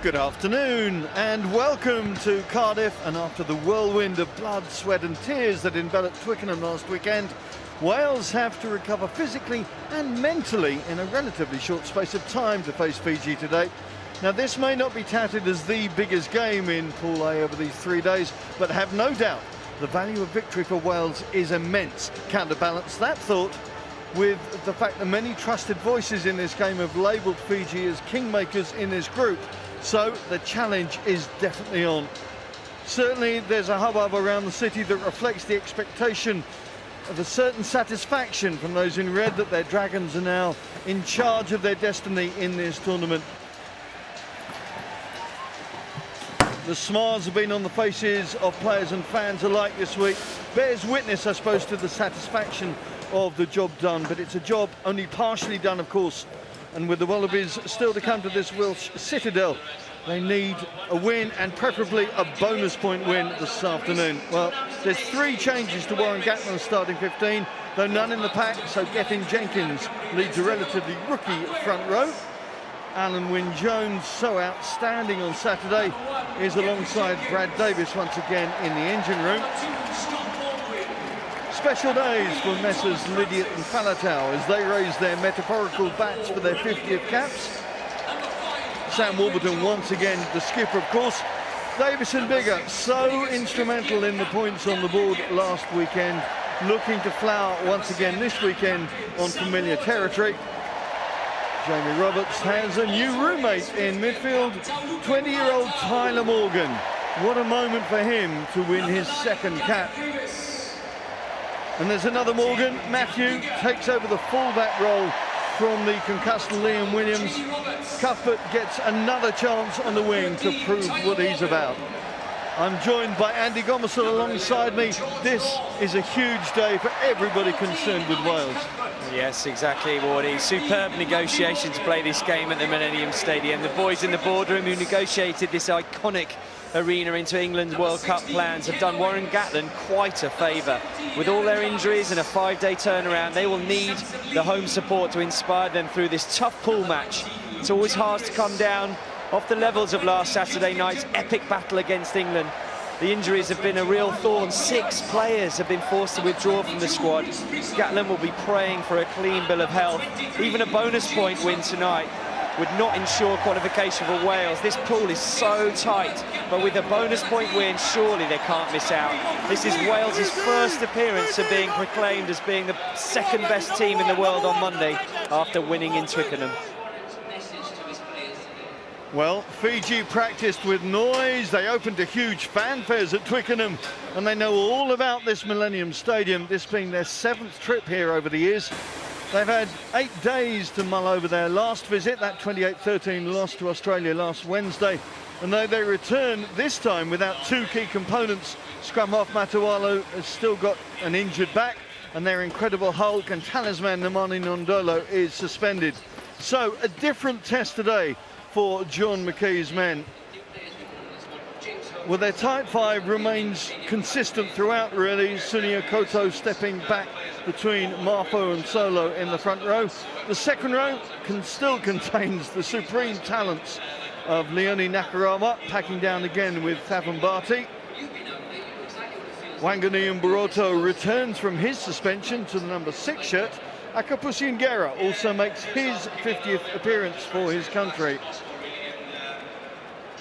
Good afternoon and welcome to Cardiff. And after the whirlwind of blood, sweat and tears that enveloped Twickenham last weekend, Wales have to recover physically and mentally in a relatively short space of time to face Fiji today. Now, this may not be touted as the biggest game in Pool A over these 3 days, but have no doubt the value of victory for Wales is immense. Counterbalance that thought with the fact that many trusted voices in this game have labelled Fiji as kingmakers in this group. So the challenge is definitely on. Certainly there's a hubbub around the city that reflects the expectation of a certain satisfaction from those in red that their Dragons are now in charge of their destiny in this tournament. The smiles have been on the faces of players and fans alike this week. Bears witness, I suppose, to the satisfaction of the job done, but it's a job only partially done, of course. And with the Wallabies still to come to this Welsh citadel, they need a win and preferably a bonus point win this afternoon. Well, there's 3 changes to Warren Gatland's starting 15, though none in the pack, so Gethin Jenkins leads a relatively rookie front row. Alan Wynne-Jones, so outstanding on Saturday, is alongside Brad Davies once again in the engine room. Special days for Messrs Lydiate and Faletau as they raise their metaphorical bats for their 50th caps. Sam Warburton once again the skipper, of course. Davies and Biggar, so instrumental in the points on the board last weekend, looking to flower once again this weekend on familiar territory. Jamie Roberts has a new roommate in midfield, 20-year-old Tyler Morgan. What a moment for him to win his 2nd cap. And there's another Morgan. Matthew takes over the fullback role from the concussed Liam Williams. Cuthbert gets another chance on the wing to prove what he's about. I'm joined by Andy Gomersall alongside me. This is a huge day for everybody concerned with Wales. Yes, exactly, Wardy. Superb negotiation to play this game at the Millennium Stadium. The boys in the boardroom who negotiated this iconic arena into England's World Cup plans have done Warren Gatland quite a favour. With all their injuries and a 5-day turnaround, they will need the home support to inspire them through this tough pool match. It's always hard to come down off the levels of last Saturday night's epic battle against England. The injuries have been a real thorn. 6 players have been forced to withdraw from the squad. Gatland will be praying for a clean bill of health. Even a bonus point win tonight would not ensure qualification for Wales. This pool is so tight, but with a bonus point win, surely they can't miss out. This is Wales' first appearance of being proclaimed as being the 2nd best team in the world on Monday after winning in Twickenham. Well, Fiji practiced with noise. They opened to huge fanfares at Twickenham, and they know all about this Millennium Stadium, this being their 7th trip here over the years. They've had 8 days to mull over their last visit, that 28-13 loss to Australia last Wednesday. And though they return this time without 2 key components, scrum half Matavesi has still got an injured back, and their incredible Hulk and talisman Nemani Nondolo is suspended. So a different test today for John McKee's men. Well, their tight 5 remains consistent throughout, really. Sunia Koto stepping back between Marfo and Saulo in the front row. The 2nd row still contains the supreme talents of Leone Nakarama, packing down again with Cavubati. Wangani Mboroto returns from his suspension to the number 6 shirt. Akapusi Ngera also makes his 50th appearance for his country.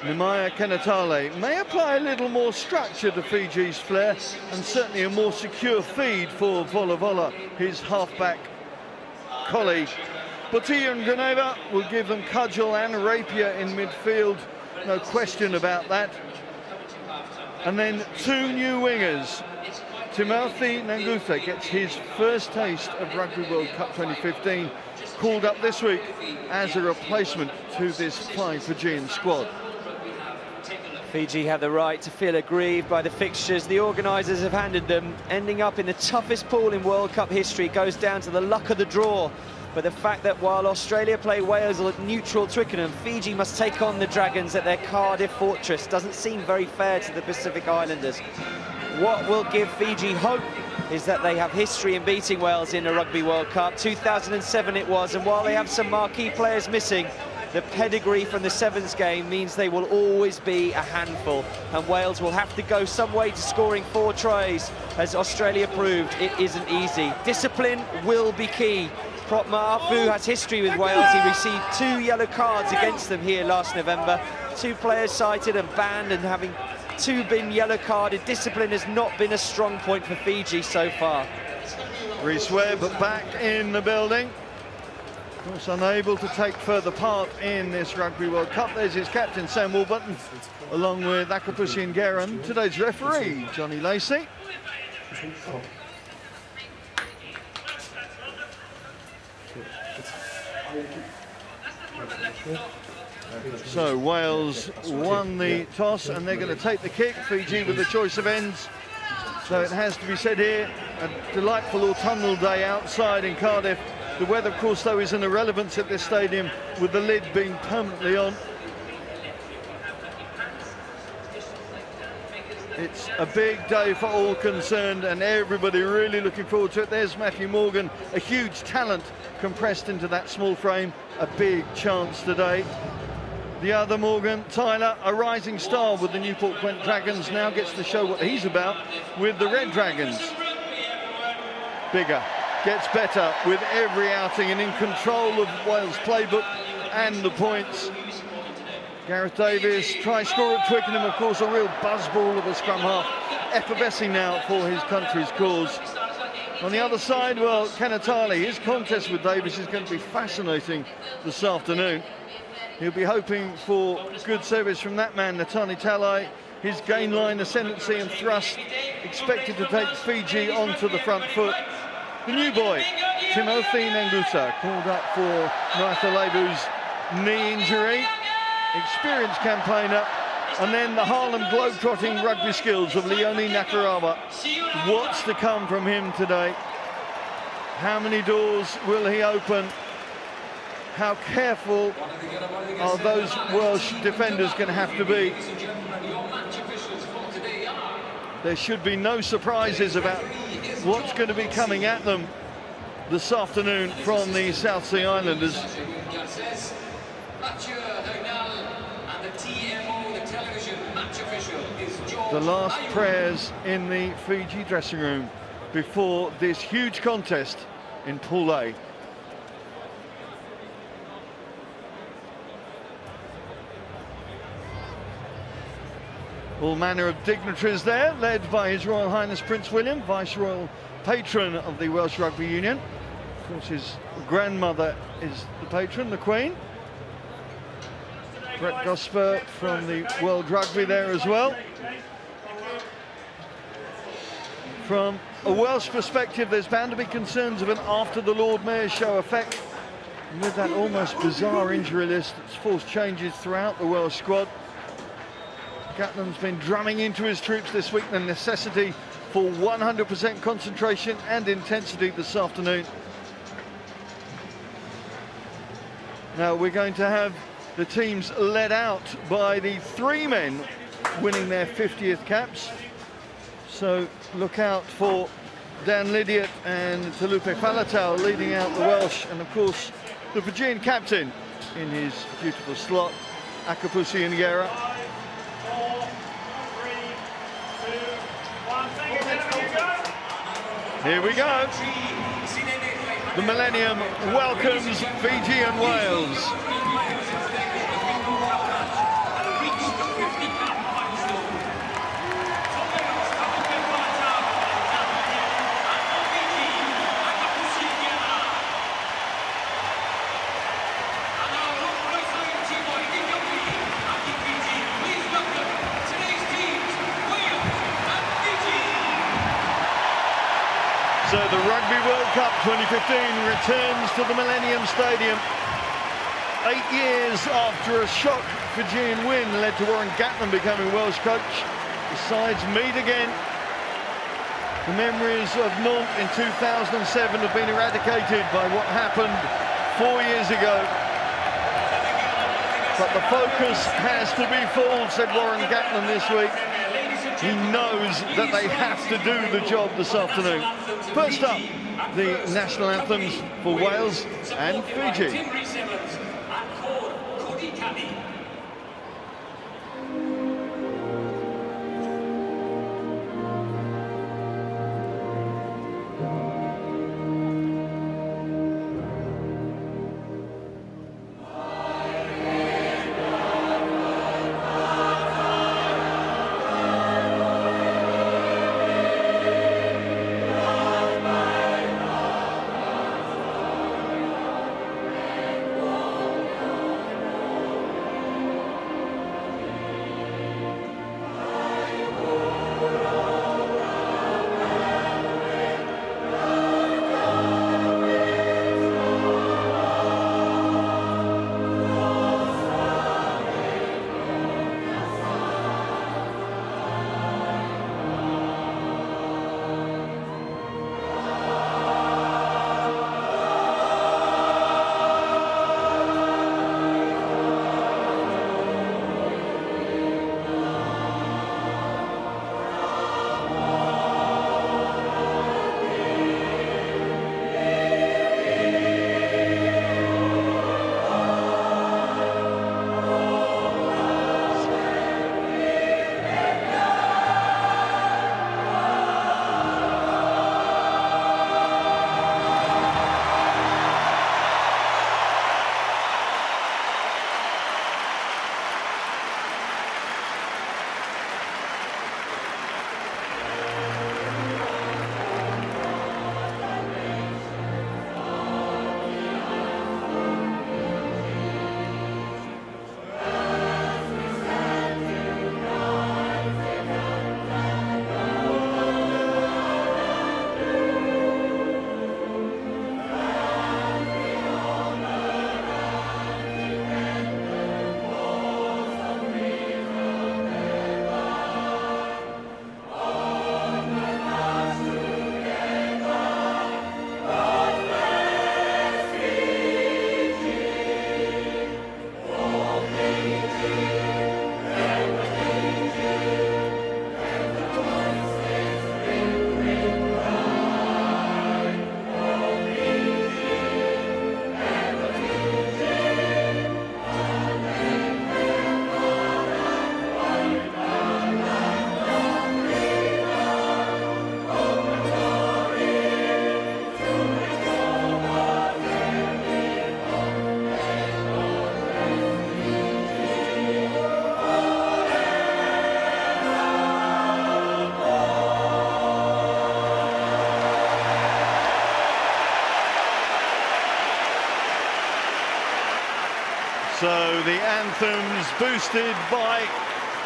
Nemaya Kenatale may apply a little more structure to Fiji's flair, and certainly a more secure feed for Volavola, his halfback colleague. Botia and Goneva will give them cudgel and rapier in midfield, no question about that. And then 2 new wingers. Timothy Nagusa gets his first taste of Rugby World Cup 2015, called up this week as a replacement to this fine Fijian squad. Fiji have the right to feel aggrieved by the fixtures the organisers have handed them. Ending up in the toughest pool in World Cup history goes down to the luck of the draw. But the fact that while Australia play Wales at neutral Twickenham, Fiji must take on the Dragons at their Cardiff fortress doesn't seem very fair to the Pacific Islanders. What will give Fiji hope is that they have history in beating Wales in a Rugby World Cup. 2007 it was, and while they have some marquee players missing, The pedigree from the Sevens game means they will always be a handful, and Wales will have to go some way to scoring 4 tries. As Australia proved, it isn't easy. Discipline will be key. Prop Ma'afu has history with Wales. He received 2 yellow cards against them here last November. 2 players cited and banned, and having 2 been yellow carded. Discipline has not been a strong point for Fiji so far. Rhys Webb back in the building. Of course, unable to take further part in this Rugby World Cup. There's his captain, Sam Warburton, along with Akapusi and Geran. Today's referee, Johnny Lacey. So Wales won the toss and they're going to take the kick. Fiji with the choice of ends. So it has to be said here, a delightful autumnal day outside in Cardiff. The weather, of course, though, is an irrelevance at this stadium, with the lid being permanently on. It's a big day for all concerned, and everybody really looking forward to it. There's Matthew Morgan, a huge talent compressed into that small frame. A big chance today. The other Morgan, Tyler, a rising star with the Newport Gwent Dragons, now gets to show what he's about with the Red Dragons. Biggar gets better with every outing and in control of Wales' playbook and the points. Gareth Davies, try score at Twickenham, of course, a real buzzball of a scrum half, effervescing now for his country's cause. On the other side, well, Kenatale, his contest with Davies is going to be fascinating this afternoon. He'll be hoping for good service from that man, Natani Talai. His gain line ascendancy and thrust expected to take Fiji onto the front foot. The new boy, Timothy Nagusa, called up for Naitalebu's knee injury. Experienced campaigner. And then the Harlem globe-trotting rugby skills of Leone Nakarawa. What's to come from him today? How many doors will he open? How careful are those Welsh defenders going to have to be? There should be no surprises about what's going to be coming at them this afternoon from the South Sea Islanders. The last prayers in the Fiji dressing room before this huge contest in Pool A. All manner of dignitaries there, led by His Royal Highness Prince William, Viceroyal Patron of the Welsh Rugby Union. Of course, his grandmother is the patron, the Queen. Brett Gosper from the World Rugby there as well. From a Welsh perspective, there's bound to be concerns of an after the Lord Mayor's show effect. And with that almost bizarre injury list, it's forced changes throughout the Welsh squad. Gatland's been drumming into his troops this week the necessity for 100% concentration and intensity this afternoon. Now we're going to have the teams led out by the 3 men winning their 50th caps. So look out for Dan Lydiate and Talupe Faletau leading out the Welsh, and of course the Fijian captain in his beautiful slot, Akapusi and Gera. Here we go. The Millennium welcomes Fiji and Wales. So the Rugby World Cup 2015 returns to the Millennium Stadium. 8 years after a shock Fijian win led to Warren Gatland becoming Welsh coach, the sides meet again. The memories of Nantes in 2007 have been eradicated by what happened 4 years ago. But the focus has to be full, said Warren Gatland this week. He knows that they have to do the job this afternoon. First up, the national anthems for Wales and Fiji. So the anthems boosted by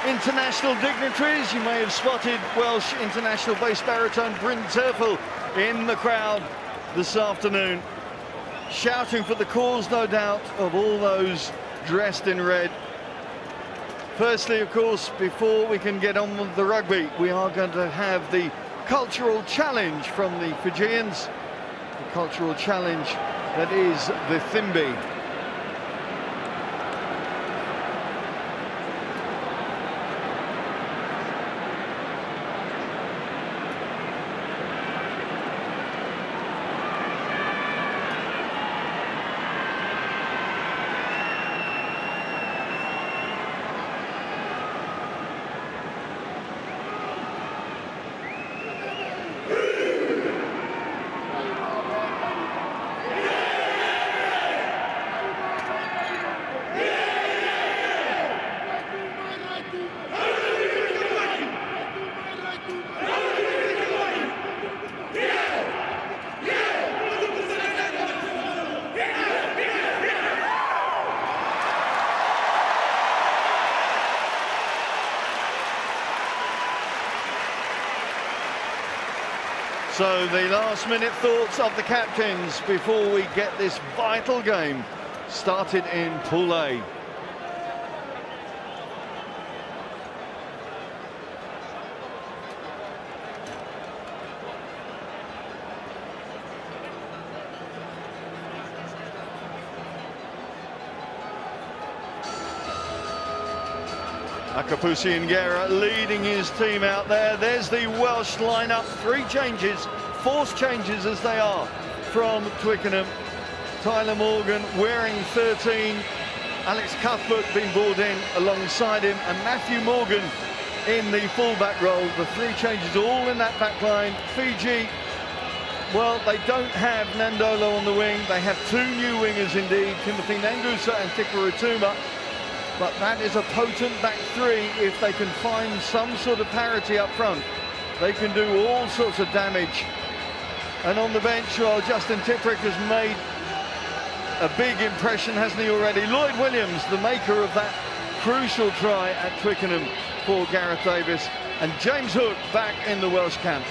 international dignitaries. You may have spotted Welsh international bass baritone Bryn Terfel in the crowd this afternoon, shouting for the cause, no doubt, of all those dressed in red. Firstly, of course, before we can get on with the rugby, we are going to have the cultural challenge from the Fijians, the cultural challenge that is the Thimbi. So the last-minute thoughts of the captains before we get this vital game started in Pool A. Akapusi and Guerra leading his team out there. There's the Welsh lineup. 3 changes, forced changes as they are from Twickenham. Tyler Morgan wearing 13. Alex Cuthbert being brought in alongside him, and Matthew Morgan in the fullback role. The 3 changes all in that back line. Fiji, well, they don't have Nandolo on the wing. They have 2 new wingers indeed, Timothy Nagusa and Tikoirotuma. But that is a potent back 3 if they can find some sort of parity up front. They can do all sorts of damage. And on the bench, well, Justin Tipuric has made a big impression, hasn't he already? Lloyd Williams, the maker of that crucial try at Twickenham for Gareth Davies. And James Hook back in the Welsh camp.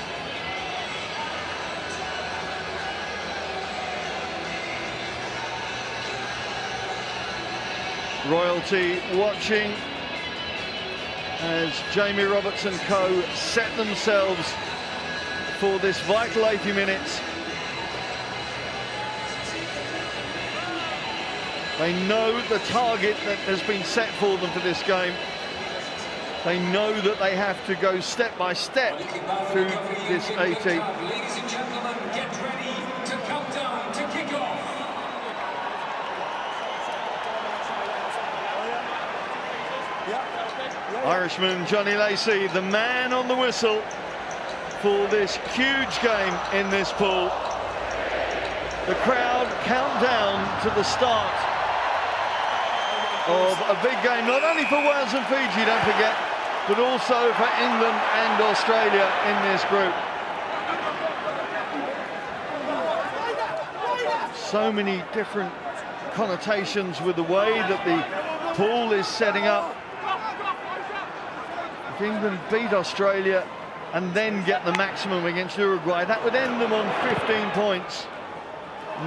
Royalty watching as Jamie Roberts and co set themselves for this vital 80 minutes. They know the target that has been set for them for this game. They know that they have to go step by step through this 80. Ladies and gentlemen, get ready to count down to kick off. Irishman Johnny Lacey, the man on the whistle for this huge game in this pool. The crowd count down to the start of a big game, not only for Wales and Fiji, don't forget, but also for England and Australia in this group. So many different connotations with the way that the pool is setting up. If England beat Australia and then get the maximum against Uruguay, that would end them on 15 points.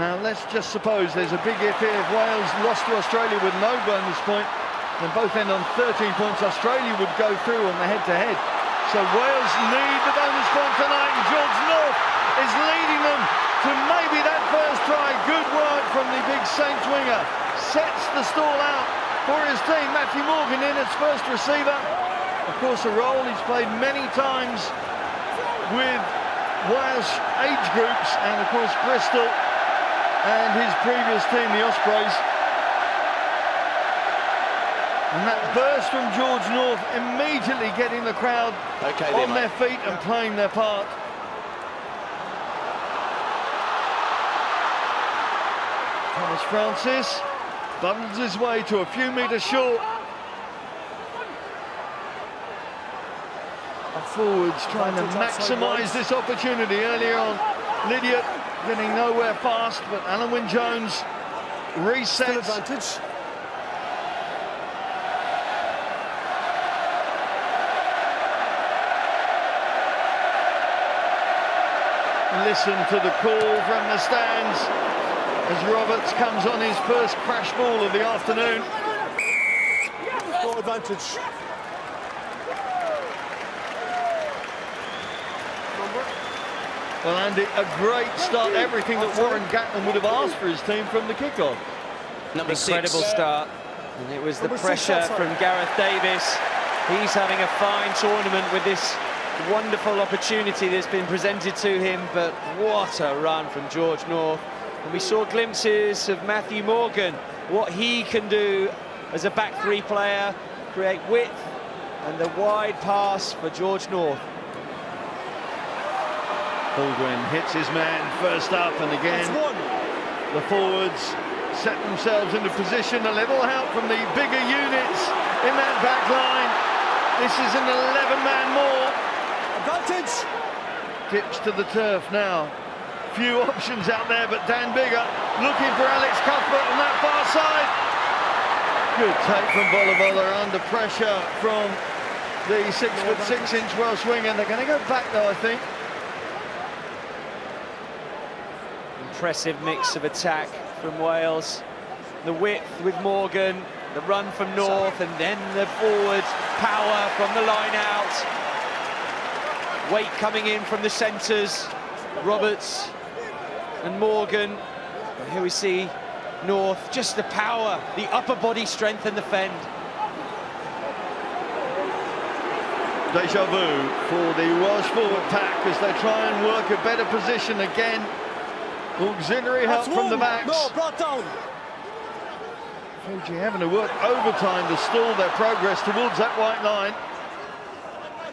Now let's just suppose there's a big if here. If Wales lost to Australia with no bonus point, then both end on 13 points. Australia would go through on the head-to-head. So Wales need the bonus point tonight, and George North is leading them to maybe that first try. Good work from the big Saints winger. Sets the stall out for his team. Matthew Morgan in as first receiver. Of course, a role he's played many times with Welsh age groups, and of course Bristol and his previous team, the Ospreys. And that burst from George North, immediately getting the crowd on their feet and playing their part. Thomas Francis bundles his way to a few metres short. Forwards trying to maximise this opportunity earlier on. Lydiate getting nowhere fast, but Alan Wynne-Jones resets. listen to the call from the stands as Roberts comes on his first crash ball of the afternoon. Got advantage. Well, Andy, a great start, everything that Warren Gatland would have asked for his team from the kickoff. Incredible start, and it was the pressure from Gareth Davies. He's having a fine tournament with this wonderful opportunity that's been presented to him, but what a run from George North. And we saw glimpses of Matthew Morgan, what he can do as a back three player, create width, and the wide pass for George North. Baldwin hits his man first up, and again the forwards set themselves into position. A little help from the bigger units in that back line. This is an 11-man more. Advantage. Dips to the turf now. Few options out there, but Dan Biggar looking for Alex Cuthbert on that far side. Good take from Volavola under pressure from the 6'6" Welsh winger. They're going to go back though, I think. Impressive mix of attack from Wales. The width with Morgan, the run from North, and then the forward power from the line out. Weight coming in from the centres, Roberts and Morgan. And here we see North, just the power, the upper body strength and the fend. Deja vu for the Welsh forward pack as they try and work a better position again. Auxiliary help from the backs. No, brought down. Fiji having to work overtime to stall their progress towards that white line.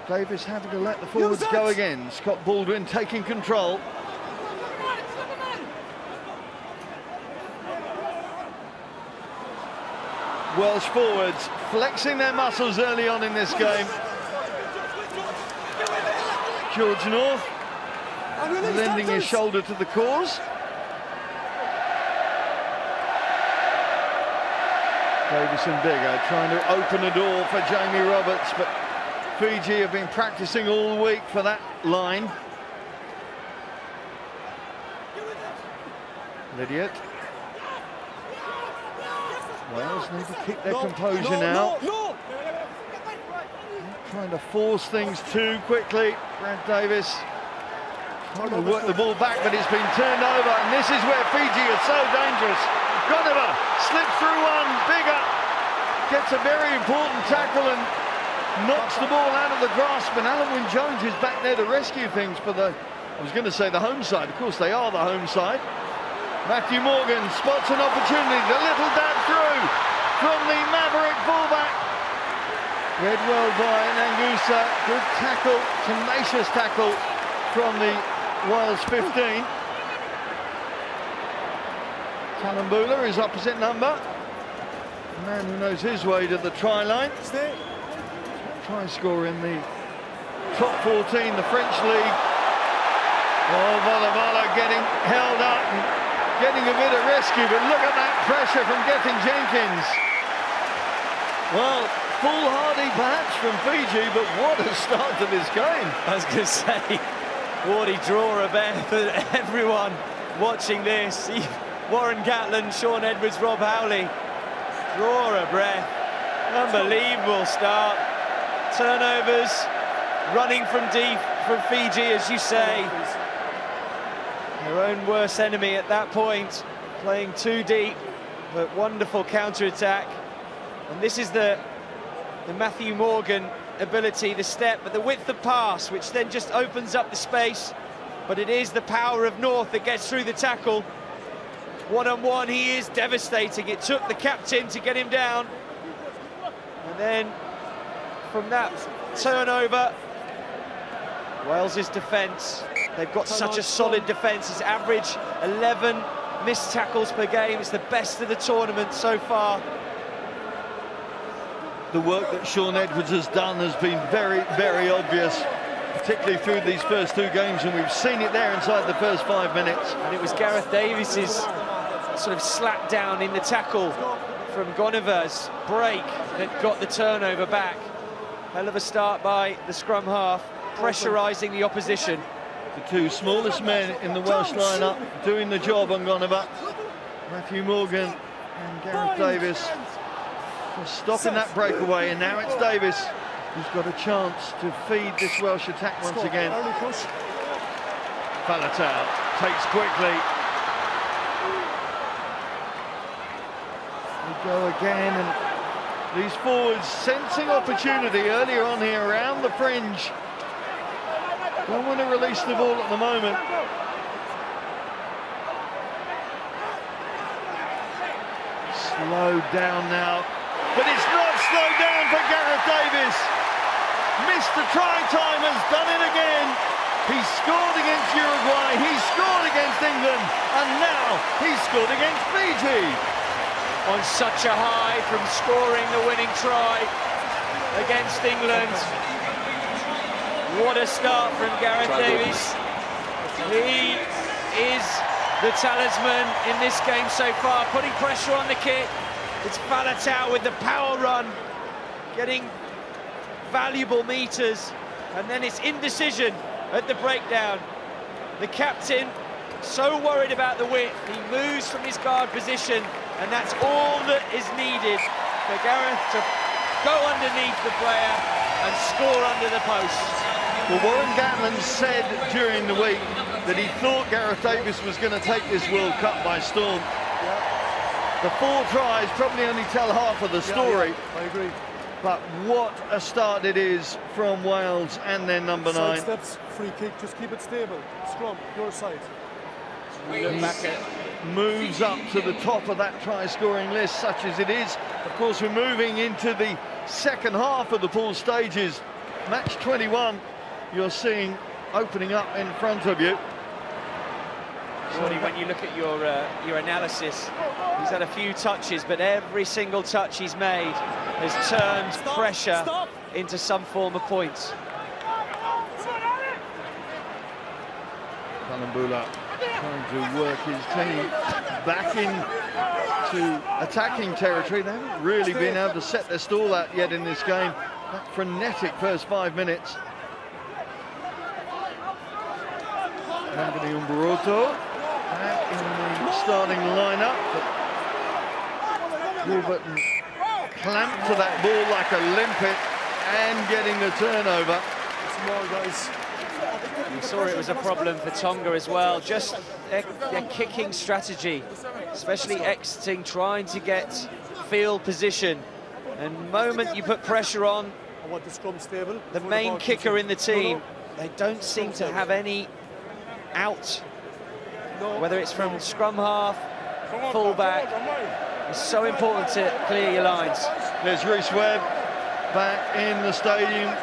Davies having to let the forwards go again. Scott Baldwin taking control. Welsh forwards flexing their muscles early on in this game. George North lending his shoulder to the cause. Davies and Biggar trying to open a door for Jamie Roberts, but Fiji have been practicing all week for that line. Lydiate. Wales need to keep their composure now. No. Trying to force things too quickly. Brad Davies trying to work the ball back, but it's been turned over, and this is where Fiji are so dangerous. Goneva slips through one. Biggar gets a very important tackle and knocks the ball out of the grasp, and Alan Wynne-Jones is back there to rescue things for the, I was going to say the home side, of course they are the home side. Matthew Morgan spots an opportunity, the little dab through from the Maverick fullback. Read well by Nagusa, good tackle, tenacious tackle from the Wales 15. Talebula is opposite number. A man who knows his way to the try line. Try scorer in the top 14, the French league. Oh, Volavola getting held up and getting a bit of rescue, but look at that pressure from getting Jenkins. Well, foolhardy perhaps from Fiji, but what a start to this game. I was going to say, Wardy draw a breath for everyone watching this. Warren Gatland, Sean Edwards, Rob Howley, draw a breath. Unbelievable start. Turnovers, running from deep from Fiji, as you say. Their own worst enemy at that point, playing too deep, but wonderful counter-attack. And this is the Matthew Morgan ability, the step, but the width of pass, which then just opens up the space. But it is the power of North that gets through the tackle. One-on-one, he is devastating. It took the captain to get him down. And then from that turnover, Wales's defence, they've got such a solid defence. It's average 11 missed tackles per game. It's the best of the tournament so far. The work that Sean Edwards has done has been very, very obvious, particularly through these first two games, and we've seen it there inside the first 5 minutes. And it was Gareth Davies's sort of slap down in the tackle from Goneva's break that got the turnover back. Hell of a start by the scrum half, pressurising the opposition. The two smallest men in the Welsh lineup doing the job on Goneva. Matthew Morgan and Gareth Davies just stopping that breakaway, and now it's Davies who's got a chance to feed this Welsh attack once again. Faletau takes quickly. We go again, and these forwards sensing opportunity earlier on here around the fringe. Don't want to release the ball at the moment. Slowed down now, but it's not slowed down for Gareth Davies. Mr. Try Time has done it again. He scored against Uruguay, he scored against England, and now he's scored against Fiji. On such a high from scoring the winning try against England. What a start from Gareth Davies. He is the talisman in this game so far, putting pressure on the kit. It's Faletau with the power run, getting valuable meters, and then it's indecision at the breakdown. The captain, so worried about the width, he moves from his guard position, and that's all that is needed for Gareth to go underneath the player and score under the post. Well, Warren Gatland said during the week that he thought Gareth Davies was going to take this World Cup by storm. The 4 tries probably only tell half of the story. I agree. But what a start it is from Wales and their number 9. Side steps, free kick, just keep it stable. Scrum, your side. Look back at moves up to the top of that try-scoring list, such as it is. Of course, we're moving into the second half of the pool stages. Match 21, you're seeing opening up in front of you. Surely when you look at your analysis, he's had a few touches, but every single touch he's made has turned pressure into some form of points. Talebula trying to work his team back into attacking territory. They haven't really been able to set their stall out yet in this game. That frenetic first 5 minutes. Anthony Umbaroto back in the starting lineup. Warburton clamped to that ball like a limpet and getting the turnover. It's more, guys. We saw it was a problem for Tonga as well, just their kicking strategy, especially exiting, trying to get field position. And the moment you put pressure on I want the scrum stable. the main kicker in the team, they don't seem to have any out, whether it's from scrum half, full-back. It's so important to clear your lines. There's Rhys Webb back in the stadium.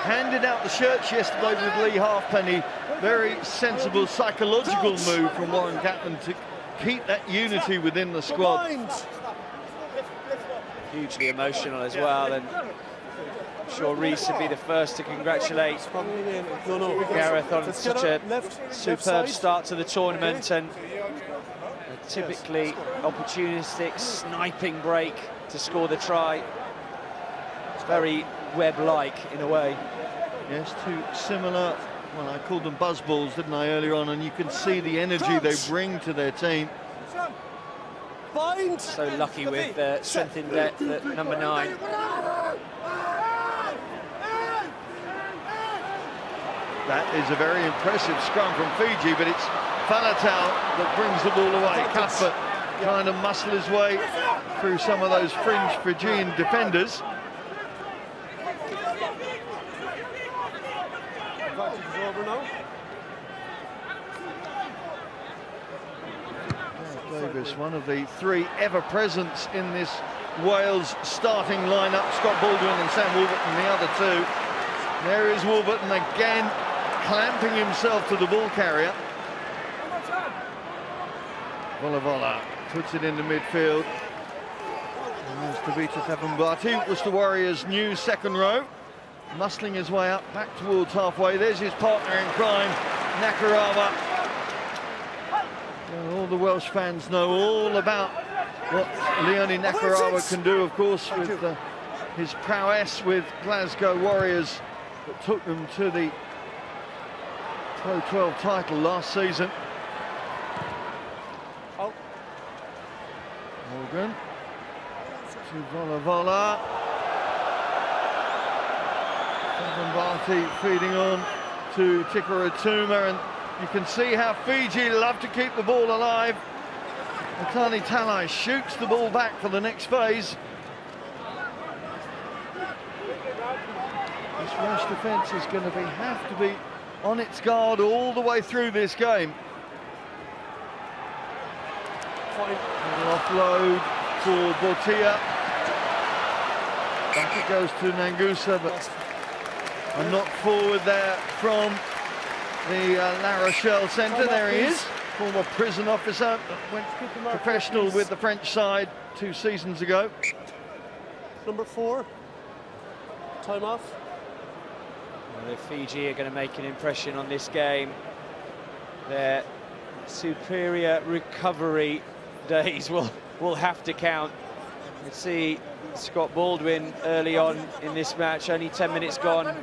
Handed out the shirts yesterday with Lee Halfpenny. Very sensible psychological move from Warren Gatland to keep that unity within the squad. Hugely emotional as well, and I'm sure Rhys would be the first to congratulate Gareth on such a superb start to the tournament, and a typically opportunistic sniping break to score the try. It's very Webb-like in a way. Yes, two similar, well, I called them buzz balls, didn't I, earlier on, and you can see the energy they bring to their team. So lucky with strength in depth at number 9. That is a very impressive scrum from Fiji, but it's Faletau that brings the ball away. Cuthbert trying to muscle his way through some of those fringe Fijian defenders. Over now. Davies, one of the 3 ever-presents in this Wales starting lineup. Scott Baldwin and Sam Warburton, the other 2. There is Warburton again, clamping himself to the ball carrier. Volavola puts it into midfield. And there's Cavubati, was the Warriors' new second row. Muscling his way up back towards halfway. There's his partner in crime, Nakarawa. Well, all the Welsh fans know all about what Leone Nakarawa can do, of course, with his prowess with Glasgow Warriors that took them to the Pro 12 title last season. Out. Morgan to Volavola. Cavubati feeding on to Tikoirotuma, and you can see how Fiji love to keep the ball alive. Kenatale shoots the ball back for the next phase. This Welsh defence is going to have to be on its guard all the way through this game. An offload for Botia. Back it goes to Nagusa, but a knock forward there from the La Rochelle centre. There he is, former prison officer, went professional with the French side 2 seasons ago. Number 4. Time off. Well, the Fiji are going to make an impression on this game. Their superior recovery days will have to count. You see Scott Baldwin early on in this match, only 10 minutes gone,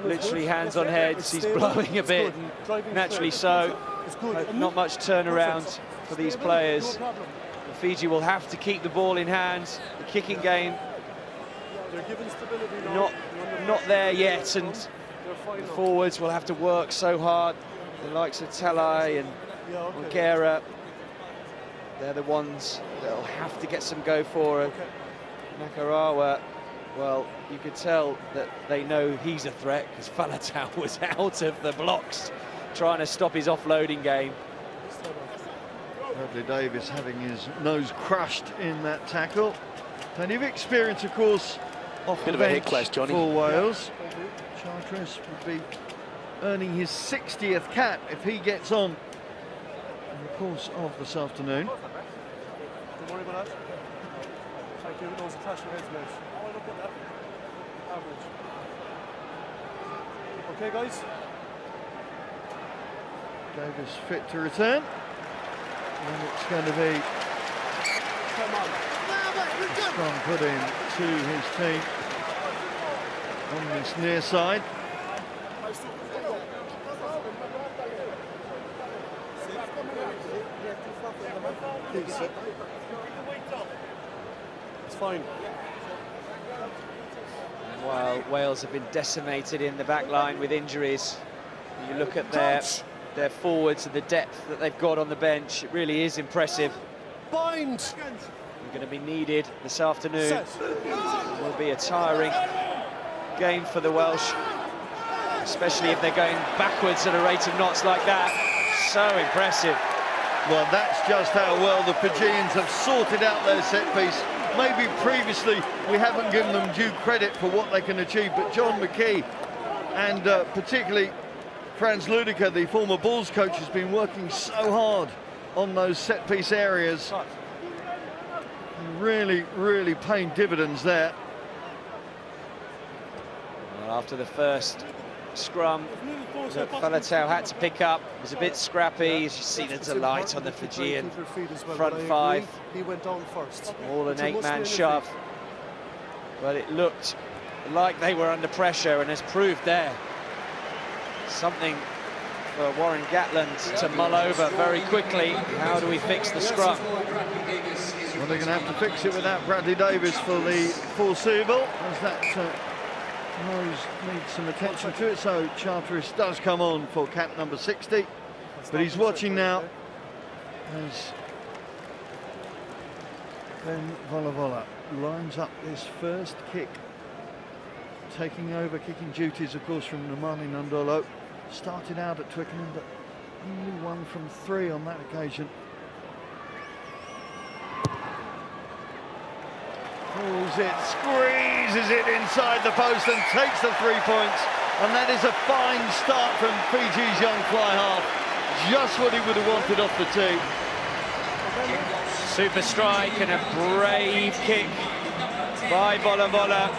literally hands on heads, he's blowing a bit, and naturally so. Not much turnaround for these players. Fiji will have to keep the ball in hand. The kicking game not there yet, and the forwards will have to work so hard. The likes of Talai and Biggar, they're the ones that'll have to get some go for. Nakarawa, well, you could tell that they know he's a threat because Faletau was out of the blocks trying to stop his offloading game. Davies having his nose crushed in that tackle. Plenty of experience, of course, off the bench for Wales. Charteris would be earning his 60th cap if he gets on in the course of this afternoon. Don't worry about that. Thank you. Those clashing heads, mate. Oh, look at that. Average. Okay, guys. Davies fit to return. And it's going to be a strong put in to his team on this near side. It's fine. While Wales have been decimated in the back line with injuries, you look at their forwards and the depth that they've got on the bench, it really is impressive. Bind! They're going to be needed this afternoon. It will be a tiring game for the Welsh, especially if they're going backwards at a rate of knots like that. So impressive. Well, that's just how well the Fijians have sorted out their set piece. Maybe previously we haven't given them due credit for what they can achieve, but John McKee and particularly Franz Ludiker, the former Bulls coach, has been working so hard on those set-piece areas. Really paying dividends there. Well, after the first scrum that Faletau had to pick up, it was a bit scrappy. As you see, there's a light on the Fijian front five. He went down first. All an 8-man shove. But it looked like they were under pressure, and has proved there. Something for Warren Gatland to mull over very quickly. How do we fix the scrum? Well, they're going to have to fix it without Bradley Davies for the foreseeable, as that nose needs some attention to it. So Charteris does come on for cap number 60, but he's watching now as then Volavola lines up this first kick, taking over kicking duties, of course, from Namani Nandolo. Started out at Twickenham, but only 1 from 3 on that occasion. Pulls it, squeezes it inside the post and takes the 3 points. And that is a fine start from Fiji's young fly half. Just what he would have wanted off the tee. Super strike and a brave kick by Volavola.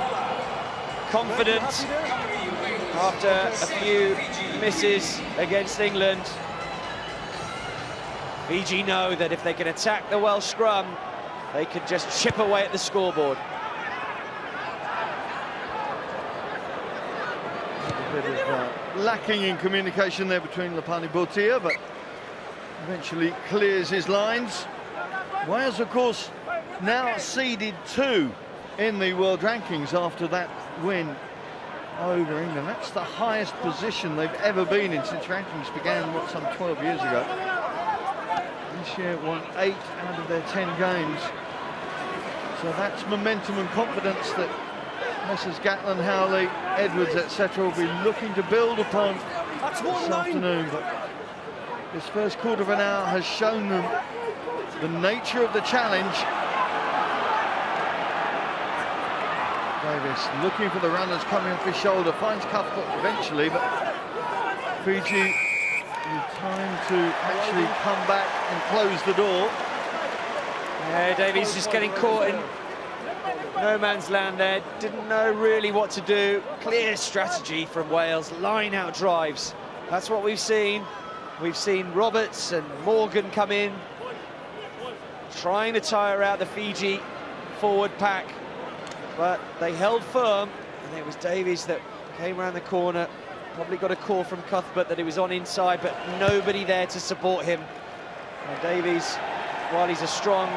Confident after a few misses against England. Fiji know that if they can attack the Welsh scrum, they can just chip away at the scoreboard. A bit of lacking in communication there between Lapani Botia, but eventually clears his lines. Wales, of course, now seeded 2 in the world rankings after that win over England. That's the highest position they've ever been in since rankings began, what, some 12 years ago. This year won 8 out of their 10 games. So that's momentum and confidence that Messrs Gatland, Howley, Edwards, etc. will be looking to build upon this afternoon. But this first quarter of an hour has shown them the nature of the challenge. Davies looking for the runners coming off his shoulder, finds Cuthbert eventually, but Fiji with time to actually come back and close the door. Yeah, Davies just getting caught in no man's land there, didn't know really what to do. Clear strategy from Wales, line out drives. That's what we've seen. We've seen Roberts and Morgan come in, trying to tire out the Fiji forward pack, but they held firm, and it was Davies that came around the corner, probably got a call from Cuthbert that he was on inside, but nobody there to support him. And Davies, while he's a strong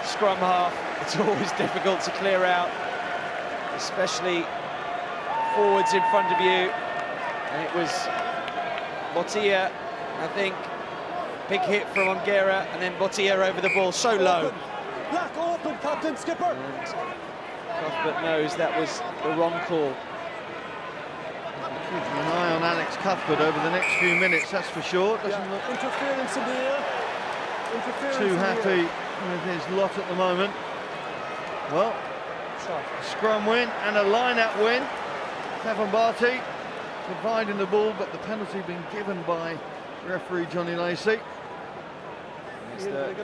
scrum half, it's always difficult to clear out, especially forwards in front of you. And it was Botia, I think, big hit from Ongera, and then Botia over the ball, so low. Black open, Captain, skipper. And Cuthbert knows that was the wrong call. Keeping an eye on Alex Cuthbert over the next few minutes, that's for sure. Doesn't look Interference in the air. Interference too in the happy air. with his lot at the moment. Well, scrum win and a line-out win. Cavubati providing the ball, but the penalty being given by referee Johnny Lacey. It's the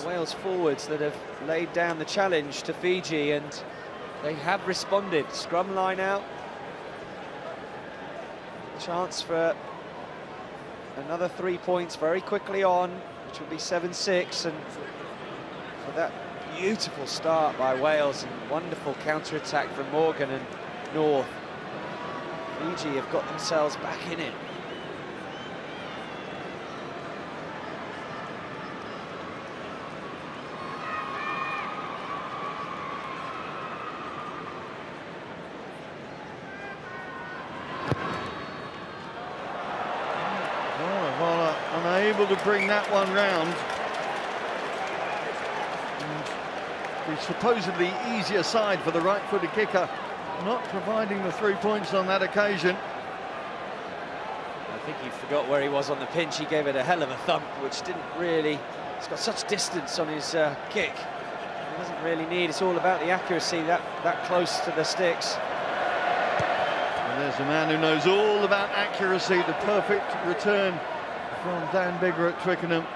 Wales forwards that have laid down the challenge to Fiji, and they have responded. Scrum line out. Chance for another 3 points very quickly on, which will be 7-6, and for that beautiful start by Wales and wonderful counter-attack from Morgan and North. Fiji have got themselves back in it. Volavola unable to bring that one round. And the supposedly easier side for the right-footed kicker, not providing the 3 points on that occasion. I think he forgot where he was on the pinch. He gave it a hell of a thump, which didn't really... He's got such distance on his kick. He doesn't really need... It's all about the accuracy, that close to the sticks. And there's a man who knows all about accuracy. The perfect return from Dan Biggar at Twickenham,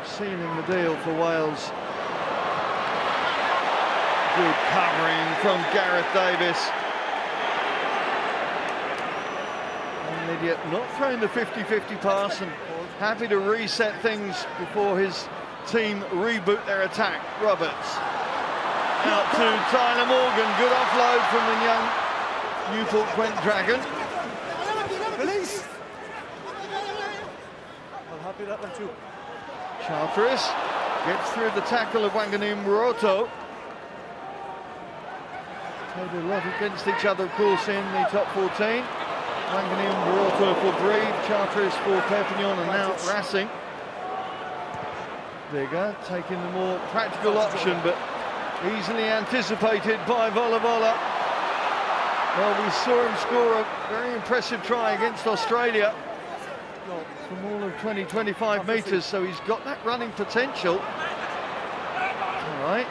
sealing the deal for Wales. Good covering from Gareth Davies. And Lydiate not throwing the 50-50 pass and happy to reset things before his team reboot their attack. Roberts out to Tyler Morgan. Good offload from the young Newport Gwent Dragon. Release. I'm happy that one too. Charteris gets through the tackle of Murimurivalu. Played a lot against each other, of course, in the top 14. Murimurivalu for Breve, Charteris for Perpignan, and now Racing. Biggar taking the more practical option, but easily anticipated by Volavola. Well, we saw him score a very impressive try against Australia from all of 20-25 metres, so he's got that running potential. All right.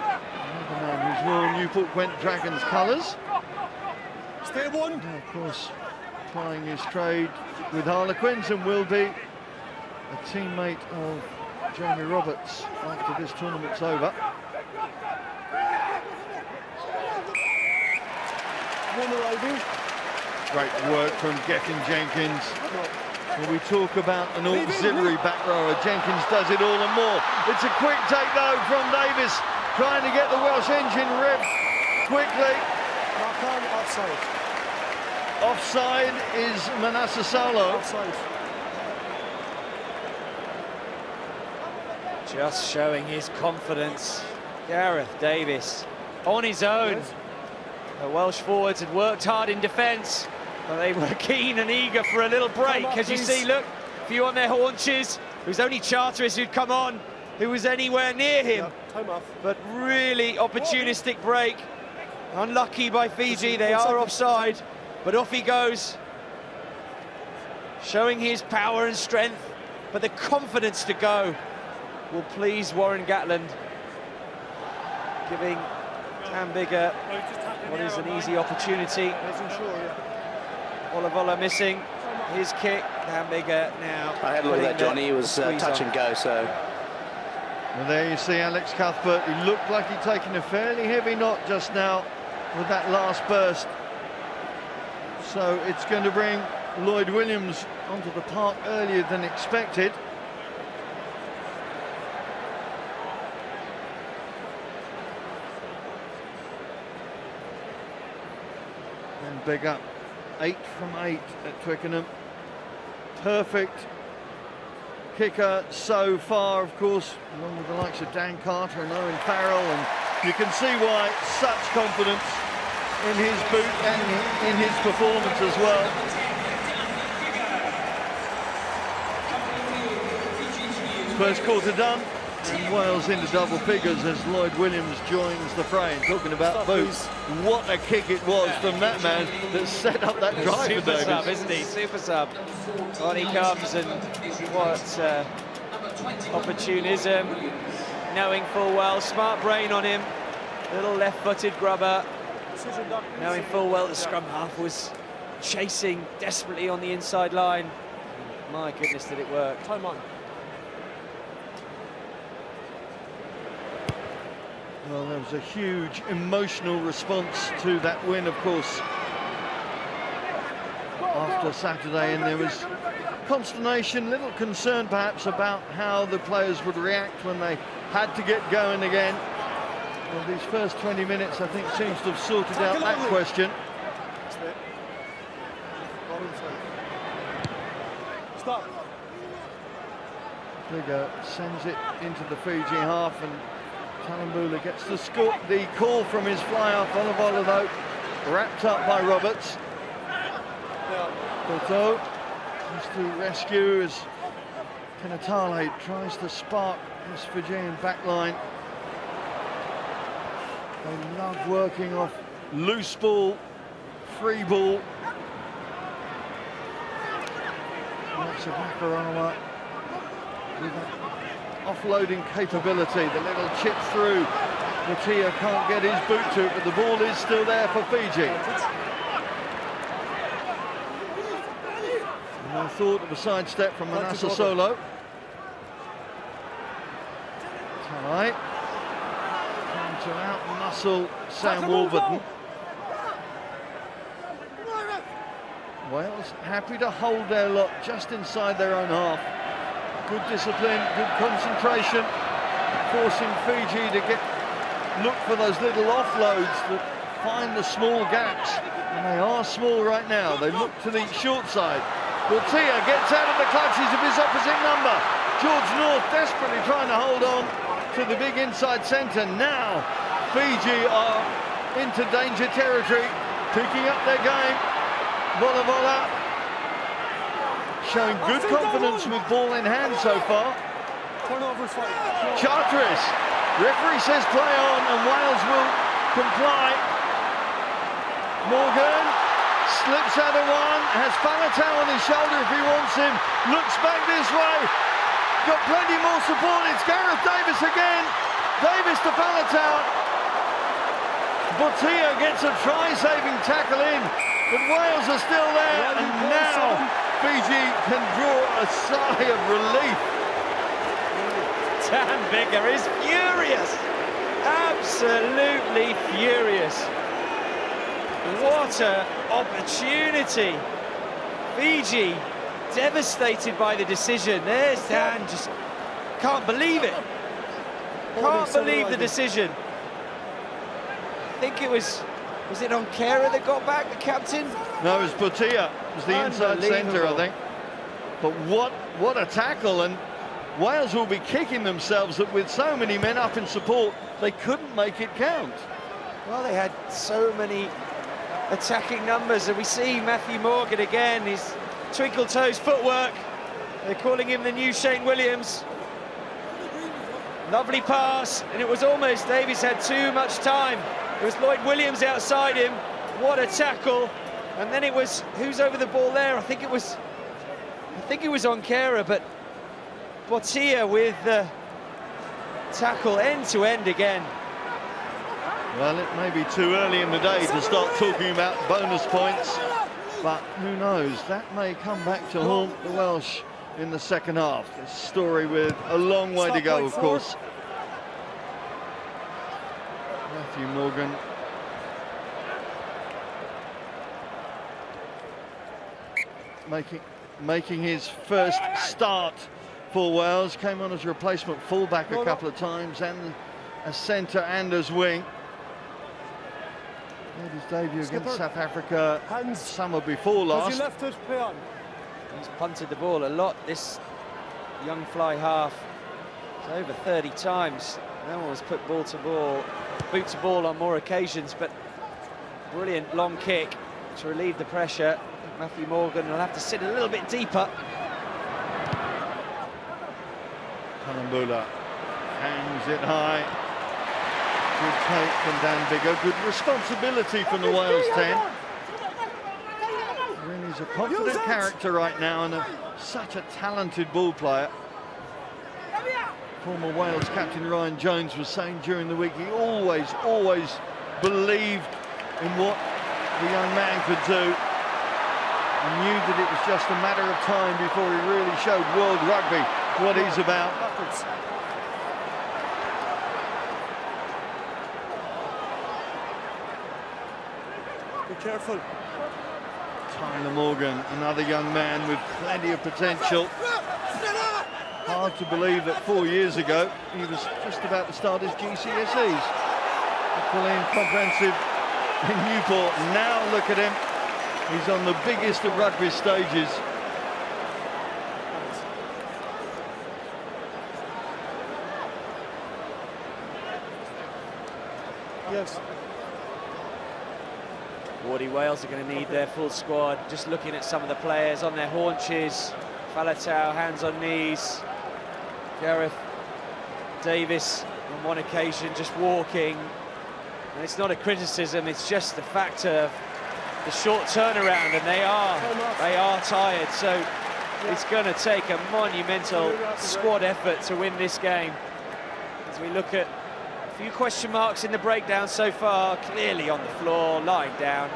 Another man who's worn Newport Gwent Dragons colours. Stay one. And of course, plying his trade with Harlequins, and will be a teammate of Jamie Roberts after this tournament's over. One arriving. Great work from Getting Jenkins. When we talk about an auxiliary back rower, Jenkins does it all and more. It's a quick take though from Davies, trying to get the Welsh engine revved quickly. Knock on outside. Offside is Saulo. Offside. Just showing his confidence. Gareth Davies on his own. The Welsh forwards had worked hard in defence, but they were keen and eager for a little break. As you see, look, a few on their haunches. It was only Charteris who'd come on, who was anywhere near him. Time off. But really opportunistic break. Unlucky by Fiji, they are offside, but off he goes. Showing his power and strength, but the confidence to go will please Warren Gatland, giving Biggar what is an easy opportunity. Volavola missing his kick. Biggar now. I had a look at that, Johnny. He was touch and go, so. Well, there you see Alex Cuthbert. He looked like he'd taken a fairly heavy knot just now with that last burst. So it's going to bring Lloyd Williams onto the park earlier than expected. And Biggar, 8 from 8 at Twickenham. Perfect kicker so far, of course, along with the likes of Dan Carter and Owen Farrell, and you can see why such confidence in his boot and in his performance as well. First quarter done, and Wales into double figures as Lloyd Williams joins the fray. Talking about boots, what a kick it was from that man that set up that drive for Super sub, Davies. isn't he? Super sub. On he comes, and what opportunism, knowing full well, smart brain on him, little left-footed grubber, knowing full well the scrum half was chasing desperately on the inside line. My goodness, did it work. Time on. Well, there was a huge emotional response to that win, of course, after Saturday, and there was consternation, little concern perhaps about how the players would react when they had to get going again. Well, these first 20 minutes, I think, seems to have sorted out that question. Stop. Biggar sends it into the Fiji half, and Talebula gets the call from his fly-off. Volavola, though, wrapped up by Roberts. Koto has to rescue as Kenatale tries to spark this Fijian backline. They love working off loose ball, free ball. Lots of Makarama with that offloading capability, the little chip through. Botia can't get his boot to it, but the ball is still there for Fiji. No thought of a sidestep from Saulo. Try. Trying to out-muscle Sam Warburton. Wales happy to hold their lot just inside their own half. Good discipline, good concentration, forcing Fiji to look for those little offloads that find the small gaps, and they are small right now. They look to the short side. Botia gets out of the clutches of his opposite number. George North desperately trying to hold on to the big inside centre. Now Fiji are into danger territory, picking up their game. Volavola showing good confidence with ball in hand so far. Charteris, referee says play on, and Wales will comply. Morgan slips out of one, has Faletau on his shoulder if he wants him, looks back this way, got plenty more support. It's Gareth Davies again. Davies to Faletau. Botia gets a try-saving tackle in, but Wales are still there, and now Fiji can draw a sigh of relief. Biggar is furious, absolutely furious. What an opportunity. Fiji devastated by the decision. There's Dan, just can't believe it. Can't believe the decision. I think it was Was it Onkera that got back, the captain? No, it was Botia. It was the inside centre, I think. But what a tackle, and Wales will be kicking themselves that with so many men up in support, they couldn't make it count. Well, they had so many attacking numbers, and we see Matthew Morgan again, his twinkle toes footwork. They're calling him the new Shane Williams. Lovely pass, and it was almost Davies had too much time. It was Lloyd Williams outside him. What a tackle! And then it was, who's over the ball there? I think it was Onkera, but Botia with the tackle end to end again. Well, it may be too early in the day to start talking about bonus points, but who knows? That may come back to haunt the Welsh in the second half. This story with a long way to go, of course. Matthew Morgan. Making his first start for Wales. Came on as a replacement fullback a couple of times, and as centre and as wing. Made his debut against South Africa summer before last. He's punted the ball a lot, this young fly half. It's over 30 times. No one has put boot to ball on more occasions, but brilliant long kick to relieve the pressure. Matthew Morgan will have to sit a little bit deeper. Talebula hangs it high. Good take from Dan Biggar. Good responsibility from the Wales 10. Really, he's a confident character right now, and such a talented ball player. Former Wales captain Ryan Jones was saying during the week he always believed in what the young man could do, and knew that it was just a matter of time before he really showed world rugby what he's about. Be careful. Tyler Morgan, another young man with plenty of potential. Hard to believe that 4 years ago he was just about to start his GCSEs. Equally comprehensive in Newport. Now look at him. He's on the biggest of rugby stages. Yes. Wardy Wales are going to need their full squad. Just looking at some of the players on their haunches. Faletau, hands on knees. Gareth, Davies on one occasion just walking. And it's not a criticism, it's just the fact of the short turnaround, and they are tired. So it's going to take a monumental squad effort to win this game. As we look at a few question marks in the breakdown so far, clearly on the floor, lying down,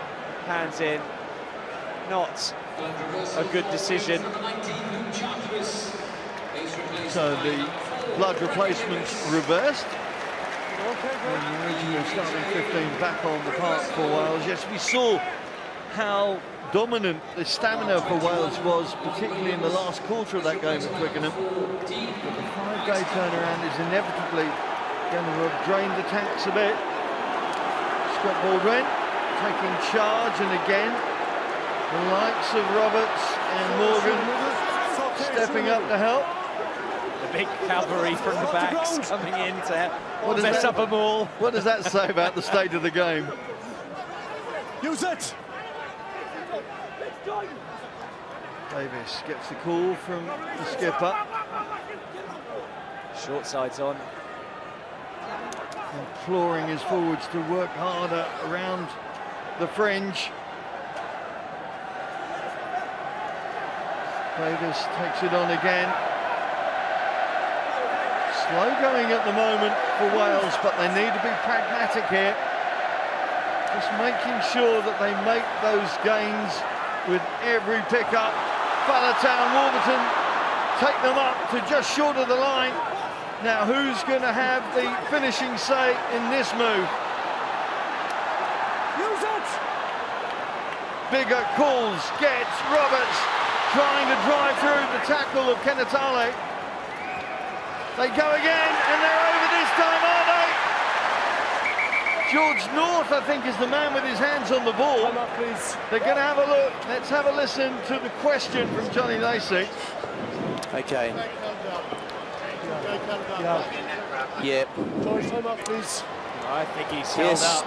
hands in. Not a good decision. So the blood replacements reversed. And the original starting 15 back on the park for Wales. Yes, we saw how dominant the stamina for Wales was, particularly in the last quarter of that game at Twickenham. But the 5-day turnaround is inevitably going to have drained the tanks a bit. Scott Baldwin taking charge, and again the likes of Roberts and Morgan stepping up to help. The big cavalry from the backs coming in to mess up a maul. What does that say about the state of the game? Use it! Davies gets the call from the skipper. Short side's on. Imploring his forwards to work harder around the fringe. Davies takes it on again. Slow going at the moment for Wales, but they need to be pragmatic here. Just making sure that they make those gains with every pickup. Faletau and Warburton take them up to just short of the line. Now who's going to have the finishing say in this move? Use it! Biggar calls, gets Roberts trying to drive through the tackle of Kenatale. They go again, and they're over this time, are they? George North, I think, is the man with his hands on the ball. Time out, please. They're going to have a look. Let's have a listen to the question from Johnny Lacey. Okay. Yeah. George, time out, please. I think he's held Yes. up.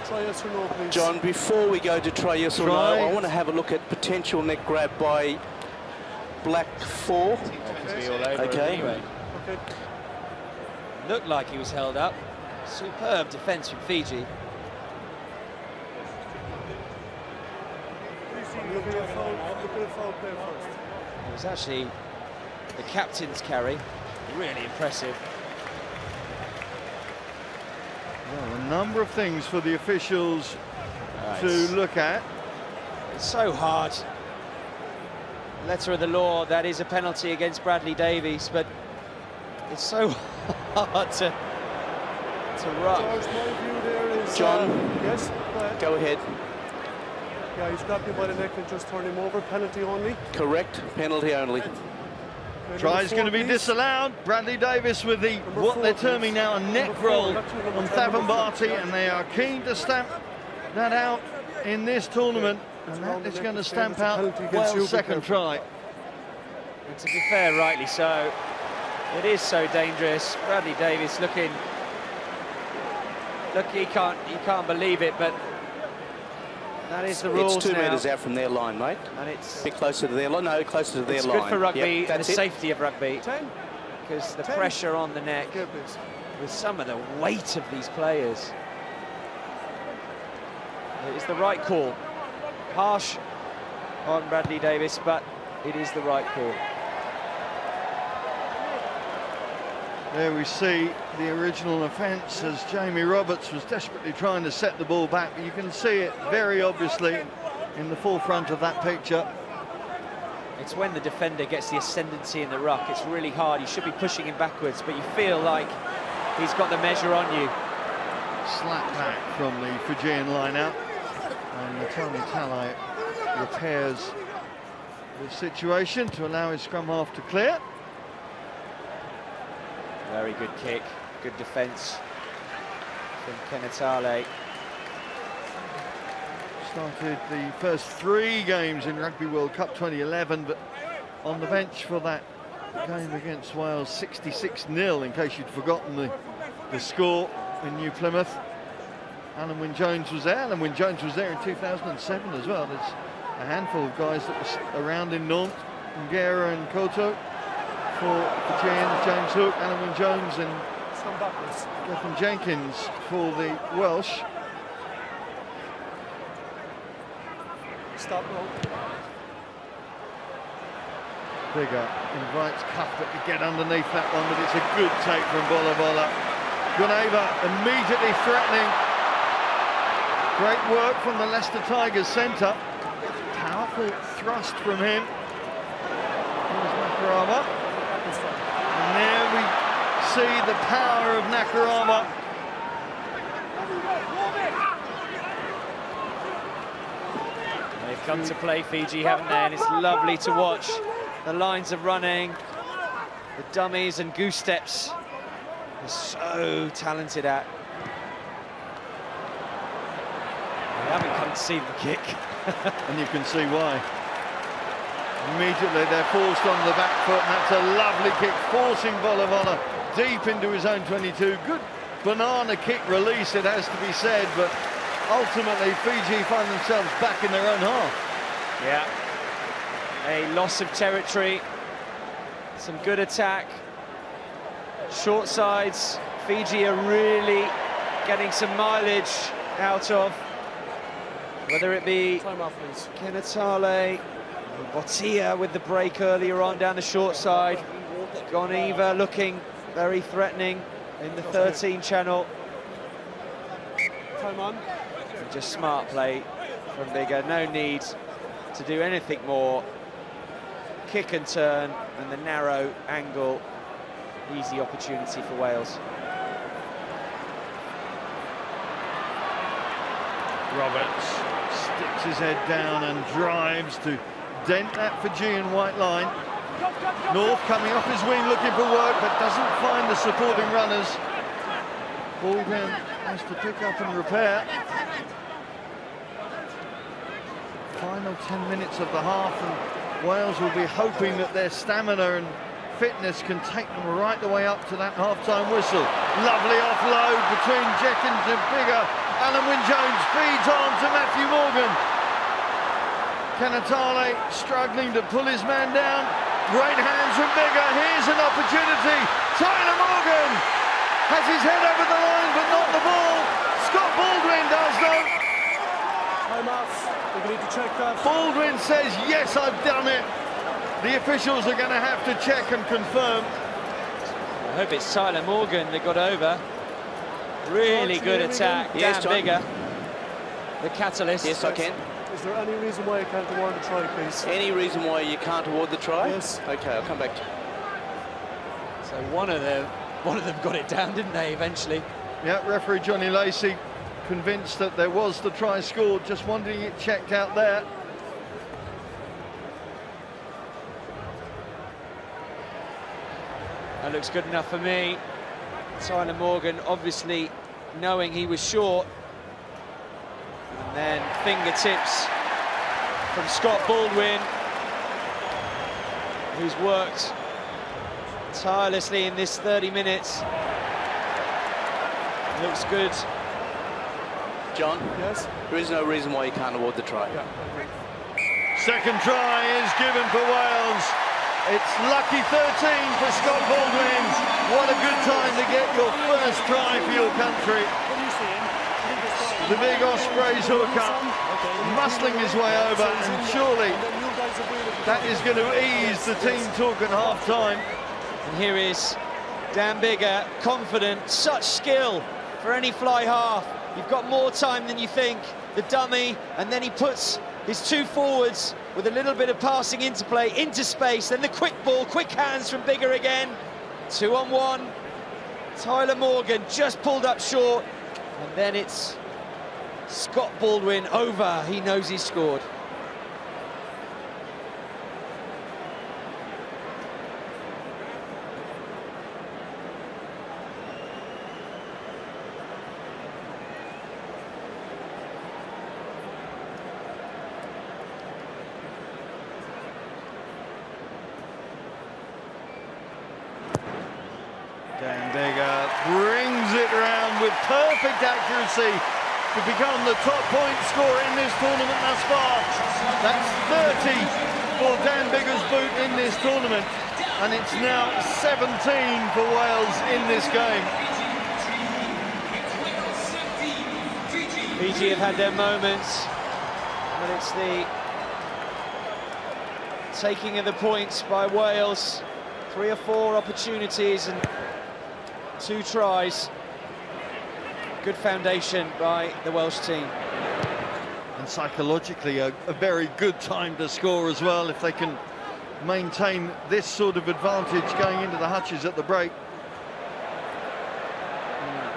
Try yes or no, please. John, before we go to try yes or no, Try. I want to have a look at potential neck grab by Black 4. Could be all over him Okay. anyway. Okay. Looked like he was held up. Superb defence from Fiji. Look at foul play first. It was actually the captain's carry. Really impressive. Well, a number of things for the officials Right. to look at. It's so hard. Letter of the law, that is a penalty against Bradley Davies, but it's so hard to ruck. George, my view there is... John? Yes? Go ahead. Go ahead. Yeah, he's grabbed him by the neck and just turned him over. Penalty only. Correct. Penalty only. Try is going to be disallowed. Bradley Davies with the what they're terming now a neck roll on Cavubati, and they are keen to stamp that out in this tournament, and that is going to stamp out Wales' second try. And to be fair, rightly so. It is so dangerous. Bradley Davies looking... Look, he can't believe it, but that is the rules It's 2 now. metres out from their line, mate. And it's... A bit closer to their line. No, closer to their It's line. good for rugby Yep, and the that's it. safety of rugby, 10. because the 10. pressure on the neck Okay, please. with some of the weight of these players. It is the right call. Harsh on Bradley Davies, but it is the right call. There we see the original offence as Jamie Roberts was desperately trying to set the ball back, but you can see it very obviously in the forefront of that picture. It's when the defender gets the ascendancy in the ruck, it's really hard. You should be pushing him backwards, but you feel like he's got the measure on you. Slap back from the Fijian line-out, and Kenatale repairs the situation to allow his scrum half to clear. Very good kick, good defence from Kenatale. Started the first 3 games in Rugby World Cup 2011, but on the bench for that game against Wales, 66-0, in case you'd forgotten the score in New Plymouth. Alan Wynne-Jones was there. Alan Wynne-Jones was there in 2007 as well. There's a handful of guys that was around in Nantes, Ngera and Koto. For Fijians, James Hook, Alan Wynne-Jones and Stand backwards. Stephen Jenkins for the Welsh. Stop now. Biggar invites Cuthbert to get underneath that one, but it's a good take from Volavola. Goneva immediately threatening. Great work from the Leicester Tigers centre. Powerful thrust from him. Here's Nakarama. And there we see the power of Nakarama. They've come to play, Fiji, haven't they? And it's lovely to watch. The lines of running, the dummies and goose steps. They're so talented at. They haven't come to see the kick. And you can see why. Immediately they're forced on the back foot, and that's a lovely kick, forcing Volavola deep into his own 22. Good banana kick release, it has to be said, but ultimately Fiji find themselves back in their own half. Yeah. A loss of territory, some good attack. Short sides, Fiji are really getting some mileage out of, whether it be Time off, please. Kenatale, Botia with the break earlier on down the short side. Goneva looking very threatening in the 13 channel. Time on. And just smart play from Biggar, no need to do anything more. Kick and turn, and the narrow angle, easy opportunity for Wales. Roberts sticks his head down and drives to dent that Fijian white line. North coming off his wing looking for work, but doesn't find the supporting runners. Baldwin Has to pick up and repair. Final 10 minutes of the half, and Wales will be hoping that their stamina and fitness can take them right the way up to that half-time whistle. Lovely offload between Jenkins and Biggar. Alan Wynne-Jones feeds on to Matthew Morgan. Kenatale struggling to pull his man down. Great hands from Biggar. Here's an opportunity. Tyler Morgan has his head over the line, but not the ball. Scott Baldwin does though. Time off. We need to check that. Baldwin says, yes, I've done it. The officials are going to have to check and confirm. I hope it's Tyler Morgan that got over. Really good attack. Yes, Dan Biggar, the catalyst. Yes, I can. Is there any reason why you can't award the try, please? Any reason why you can't award the try? Yes. Okay, I'll come back to you. So one of them got it down, didn't they, eventually? Yeah, referee Johnny Lacey convinced that there was the try scored, just wanting it checked out there. That looks good enough for me. Tyler Morgan obviously knowing he was short. And then fingertips from Scott Baldwin, who's worked tirelessly in this 30 minutes. Looks good. John? Yes? There is no reason why you can't award the try. Yeah. Second try is given for Wales. It's lucky 13 for Scott Baldwin. What a good time to get your first try for your country. What are you seeing? The big Ospreys hooker muscling his way over, and surely that is going to ease the team talk at half-time. And here is Dan Biggar, confident, such skill for any fly half. You've got more time than you think. The dummy, and then he puts his two forwards with a little bit of passing interplay into space, then the quick ball, quick hands from Biggar again. 2-on-1. Tyler Morgan just pulled up short, and then it's Scott Baldwin over. He knows he scored. Dan Biggar brings it round with perfect accuracy to become the top point scorer in this tournament thus far. That's 30 for Dan Biggar's boot in this tournament, and it's now 17 for Wales in this game. Fiji have had their moments, but it's the taking of the points by Wales. 3 or 4 opportunities and 2 tries. Good foundation by the Welsh team. And psychologically a very good time to score as well, if they can maintain this sort of advantage going into the hutches at the break.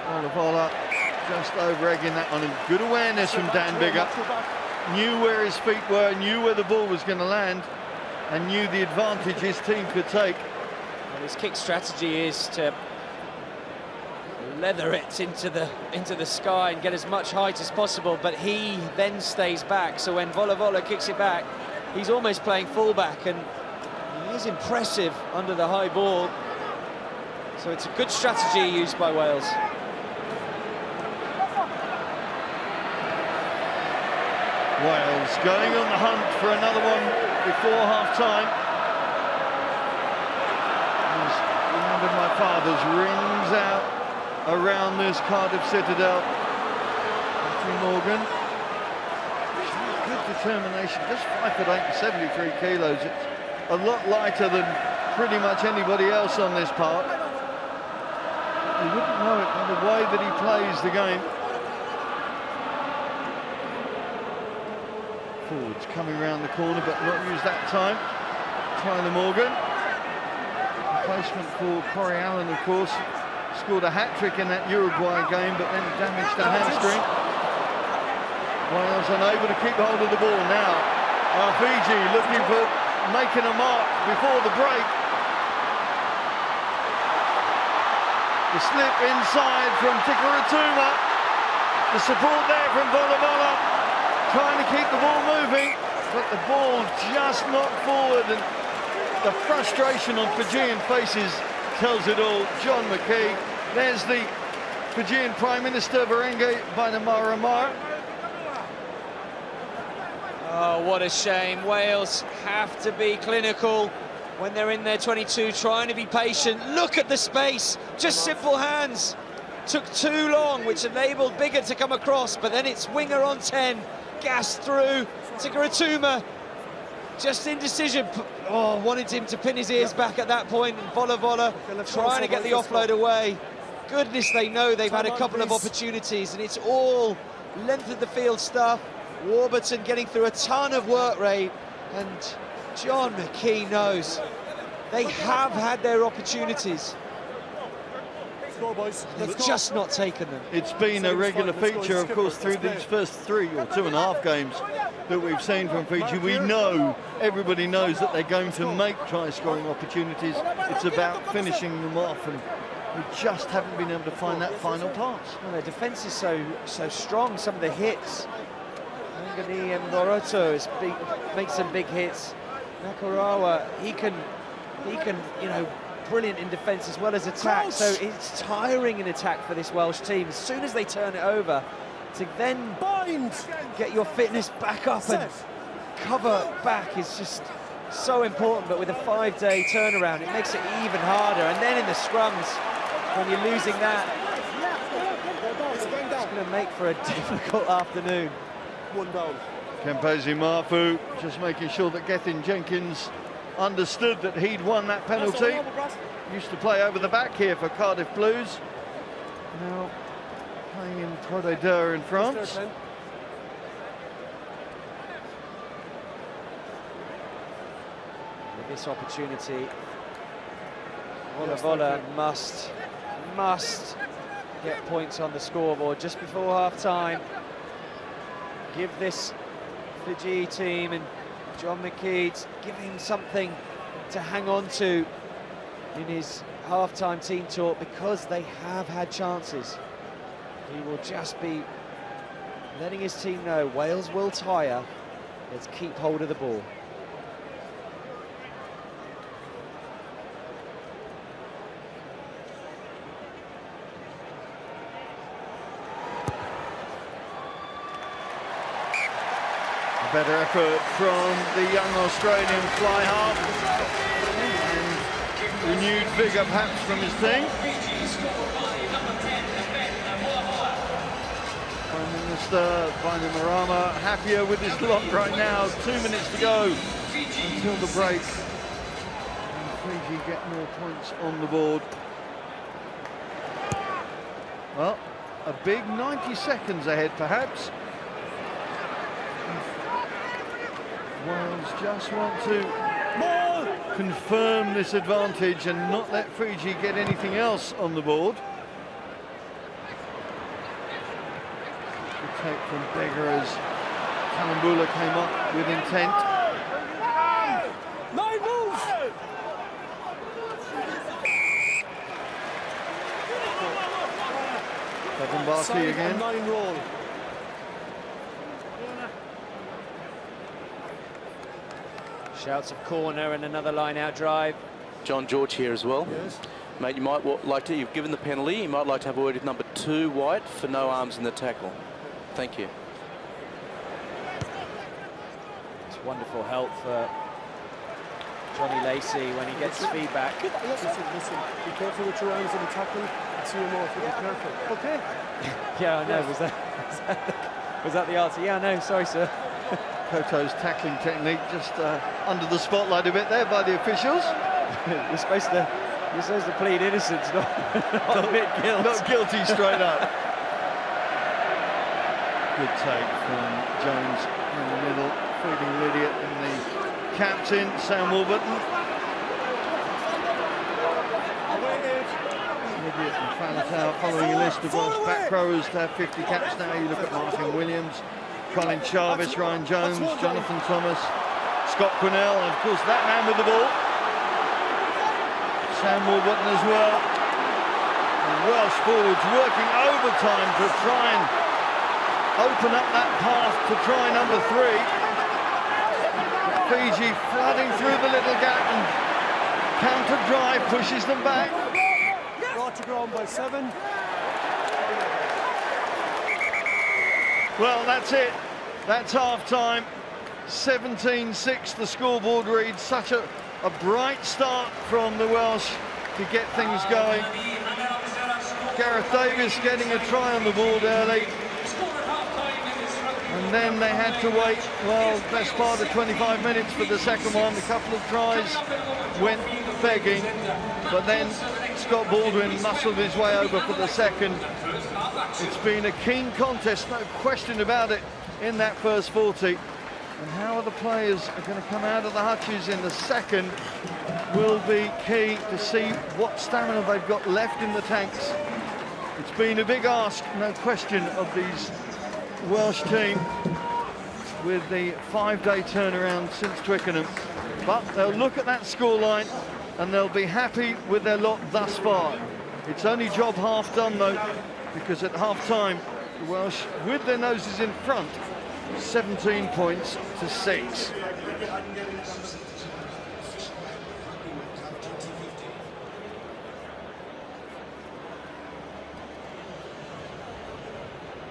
Volavola just over-egging that one, and good awareness from Dan Biggar. Knew where his feet were, knew where the ball was going to land, and knew the advantage his team could take. And his kick strategy is to leather it into the sky and get as much height as possible, but he then stays back. So when Volavola kicks it back, he's almost playing fullback, and he is impressive under the high ball. So it's a good strategy used by Wales. Wales going on the hunt for another one before half-time. Remember my father's rings out around this Cardiff Citadel. Matthew Morgan. Good determination, just 5'8" and 73 kilos. It's a lot lighter than pretty much anybody else on this part. You wouldn't know it by the way that he plays the game. Forwards coming around the corner, but not used that time. Tyler Morgan. Replacement for Corey Allen, of course. Scored a hat-trick in that Uruguay game, but then damaged a hamstring. Wales unable to keep hold of the ball now. Fiji looking for making a mark before the break. The slip inside from Tikoirotuma. The support there from Volavola, trying to keep the ball moving, but the ball just knocked forward, and the frustration on Fijian faces tells it all. John McKee, there's the Fijian Prime Minister, Barenge Bainimarama. Oh, what a shame. Wales have to be clinical when they're in their 22, trying to be patient. Look at the space, just simple hands. Took too long, which enabled Biggar to come across, but then it's Winger on 10, gassed through. Tikoirotuma, just indecision. Oh, wanted him to pin his ears back at that point, and Volavola trying to get the offload away. Goodness, they know they've had a couple of opportunities, and it's all length of the field stuff. Warburton getting through a ton of work rate, and John McKee knows they have had their opportunities. They've just not taken them. It's been a regular feature, of course, through these first 3 or 2.5 games that we've seen from Fiji. We know, everybody knows that they're going to make try-scoring opportunities. It's about finishing them off, and we just haven't been able to find that final pass. Well, their defence is so strong. Some of the hits, Angani and Moroto makes some big hits. Nakarawa, he can, you know, brilliant in defence as well as attack. So it's tiring in attack for this Welsh team. As soon as they turn it over, to then get your fitness back up and cover back is just so important. But with a 5-day turnaround, it makes it even harder. And then in the scrums, when you're losing that, it's going to make for a difficult afternoon. One down. Kempesi Mafu just making sure that Gethin Jenkins understood that he'd won that penalty. Used to play over the back here for Cardiff Blues. Now playing in Prodeur in France. With this opportunity, Volavola must get points on the scoreboard just before half-time. Give this Fiji team and John McKee, give him something to hang on to in his half-time team talk, because they have had chances. He will just be letting his team know Wales will tire. Let's keep hold of the ball. Better effort from the young Australian fly half, and renewed vigour perhaps from his team. Prime Minister Bainimarama happier with his lot right now. 2 minutes to go until the break, and Fiji get more points on the board. Well, a big 90 seconds ahead perhaps. Wales just want to confirm this advantage and not let Fiji get anything else on the board. Good take from Biggar as Talebula came up with intent. Nine moves! Cavubati again. 9 roll. Shouts of corner and another line-out drive. John George here as well. Yes. Mate, you might like to, you've given the penalty, you might like to have a word with number 2, White, for no arms in the tackle. Thank you. It's wonderful help for Johnny Lacey when he gets feedback. Listen, be careful with your arms in the tackle. See you more if you be careful. Okay. Yeah, I know. Was that the answer? Yeah, I know. Sorry, sir. Koto's tackling technique just under the spotlight a bit there by the officials. You're supposed to plead innocence, not admit guilt. Not guilty straight up. Good take from Jones in the middle, feeding Lydiate and the captain, Sam Warburton. Lydiate and Faletau following a list of Welsh back rowers to have 50 caps now. You look at Martin Williams, Colin Jarvis, Ryan Jones, Jonathan Thomas, Scott Quinnell, and of course that man with the ball, Sam Warburton as well. And Welsh forwards working overtime to try and open up that path to try number 3. Fiji flooding through the little gap and counter drive pushes them back. Brought to ground by 7. Well, that's it. That's half-time. 17-6 the scoreboard reads. Such a bright start from the Welsh to get things going. Gareth Davies getting a try on the board early. And then they had to wait, well, best part of 25 minutes for the second one. A couple of tries went begging, but then Scott Baldwin muscled his way over for the second. It's been a keen contest, no question about it, in that first 40. And how the players are going to come out of the hutches in the second will be key to see what stamina they've got left in the tanks. It's been a big ask, no question, of these Welsh team with the 5-day turnaround since Twickenham. But they'll look at that scoreline and they'll be happy with their lot thus far. It's only job half done though, because at half-time, the Welsh, with their noses in front, 17 points to 6.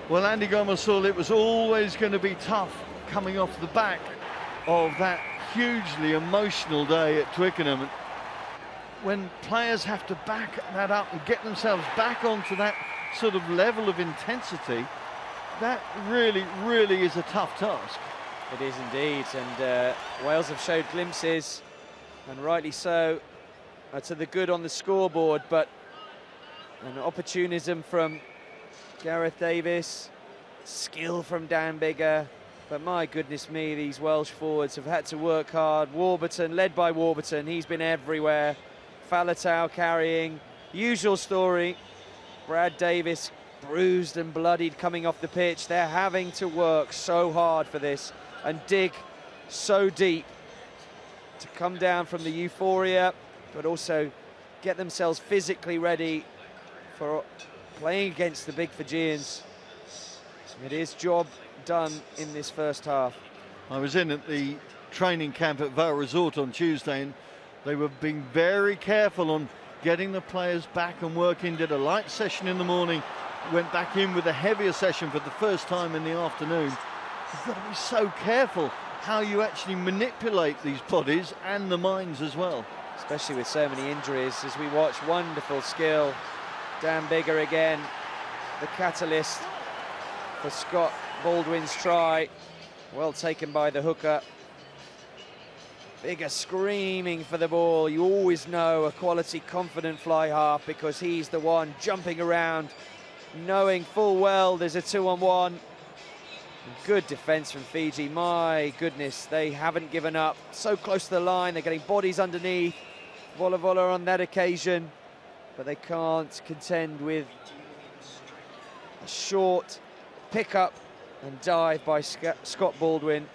Well, Andy Gomez saw it was always going to be tough coming off the back of that hugely emotional day at Twickenham. When players have to back that up and get themselves back onto that sort of level of intensity, that really, really is a tough task. It is indeed, and Wales have showed glimpses, and rightly so, to the good on the scoreboard, but an opportunism from Gareth Davies, skill from Dan Biggar, but my goodness me, these Welsh forwards have had to work hard. Warburton, led by Warburton, he's been everywhere. Faletau carrying, usual story. Brad Davies bruised and bloodied coming off the pitch. They're having to work so hard for this and dig so deep to come down from the euphoria, but also get themselves physically ready for playing against the big Fijians. It is job done in this first half. I was in at the training camp at Vale Resort on Tuesday, and they were being very careful on getting the players back and working. Did a light session in the morning, went back in with a heavier session for the first time in the afternoon. You've got to be so careful how you actually manipulate these bodies and the minds as well. Especially with so many injuries, as we watch. Wonderful skill. Dan Biggar again, the catalyst for Scott Baldwin's try. Well taken by the hooker. Biggar screaming for the ball. You always know a quality, confident fly half because he's the one jumping around, knowing full well there's a 2-on-1. Good defence from Fiji. My goodness, they haven't given up. So close to the line, they're getting bodies underneath. Volavola on that occasion, but they can't contend with a short pick-up and dive by Scott Baldwin.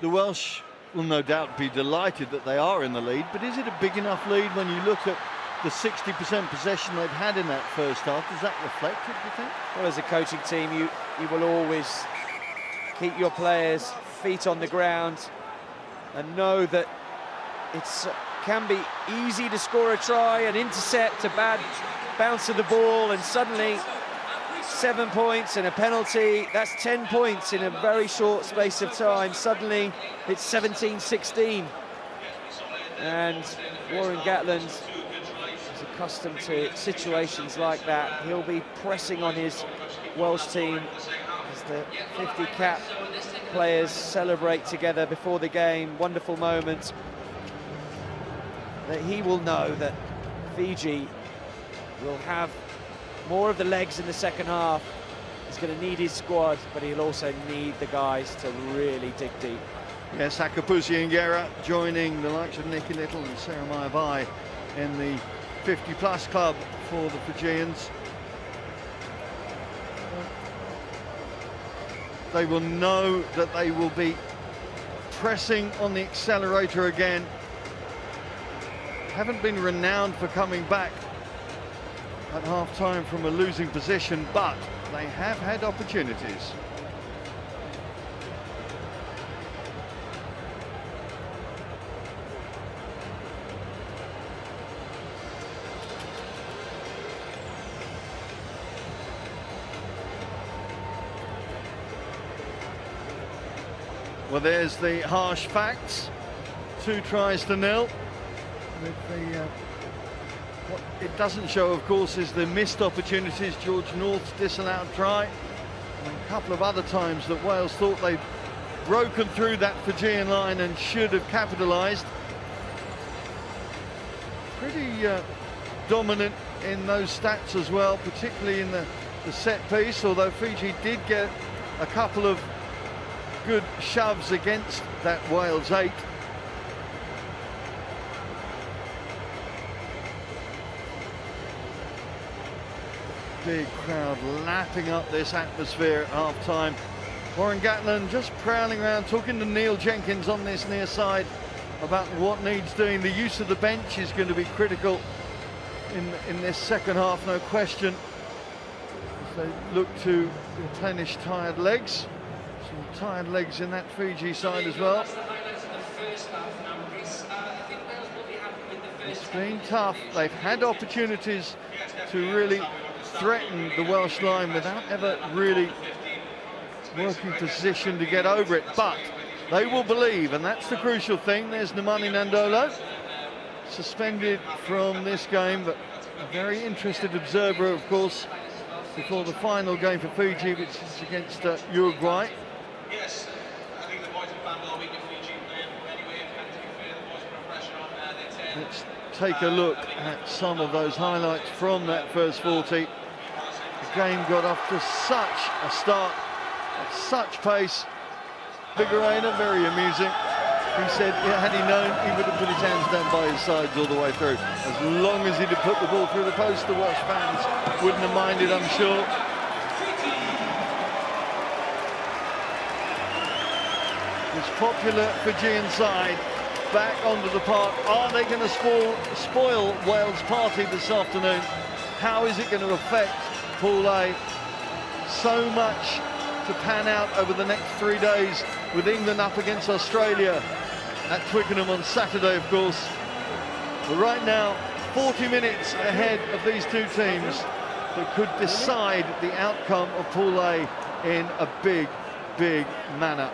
The Welsh will no doubt be delighted that they are in the lead, but is it a big enough lead when you look at the 60% possession they've had in that first half? Does that reflect it, do you think? Well, as a coaching team, you will always keep your players' feet on the ground and know that it's can be easy to score a try, an intercept, a bad bounce of the ball, and suddenly 7 points and a penalty. That's 10 points in a very short space of time. Suddenly it's 17-16. And Warren Gatland is accustomed to situations like that. He'll be pressing on his Welsh team as the 50 cap players celebrate together before the game. Wonderful moment. That he will know that Fiji will have more of the legs in the second half. He's going to need his squad, but he'll also need the guys to really dig deep. Yes, Akapusi and Guerra joining the likes of Nicky Little and Sarah Ravai in the 50-plus club for the Fijians. They will know that they will be pressing on the accelerator again. Haven't been renowned for coming back at half-time from a losing position, but they have had opportunities. Well, there's the harsh facts. 2 tries to 0. With the, what it doesn't show, of course, is the missed opportunities. George North's disallowed try, and a couple of other times that Wales thought they'd broken through that Fijian line and should have capitalised. Pretty dominant in those stats as well, particularly in the set piece, although Fiji did get a couple of good shoves against that Wales 8. Big crowd lapping up this atmosphere at half-time. Warren Gatland just prowling around, talking to Neil Jenkins on this near side about what needs doing. The use of the bench is going to be critical in this second half, no question, as they look to replenish tired legs. Some tired legs in that Fiji side as well. It's been tough. They've had opportunities to really threaten the Welsh line without ever really working position to get over it, but they will believe, and that's the crucial thing. There's Nemani Nandolo, suspended from this game, but a very interested observer, of course, before the final game for Fiji, which is against Uruguay. Yes, I think the boys have done well. We can Fiji anyway, and to be fair, the boys put pressure on there. Let's take a look at some of those highlights from that first 40. The game got off to such a start, at such pace. Biggar, very amusing. He said, had he known, he would have put his hands down by his sides all the way through. As long as he'd have put the ball through the post, the Welsh fans wouldn't have minded, I'm sure. This popular Fijian side back onto the park. Are they going to spoil Wales' party this afternoon? How is it going to affect Pool A? So much to pan out over the next 3 days, with England up against Australia at Twickenham on Saturday, of course. But right now, 40 minutes ahead of these two teams that could decide the outcome of Pool A in a big, big manner.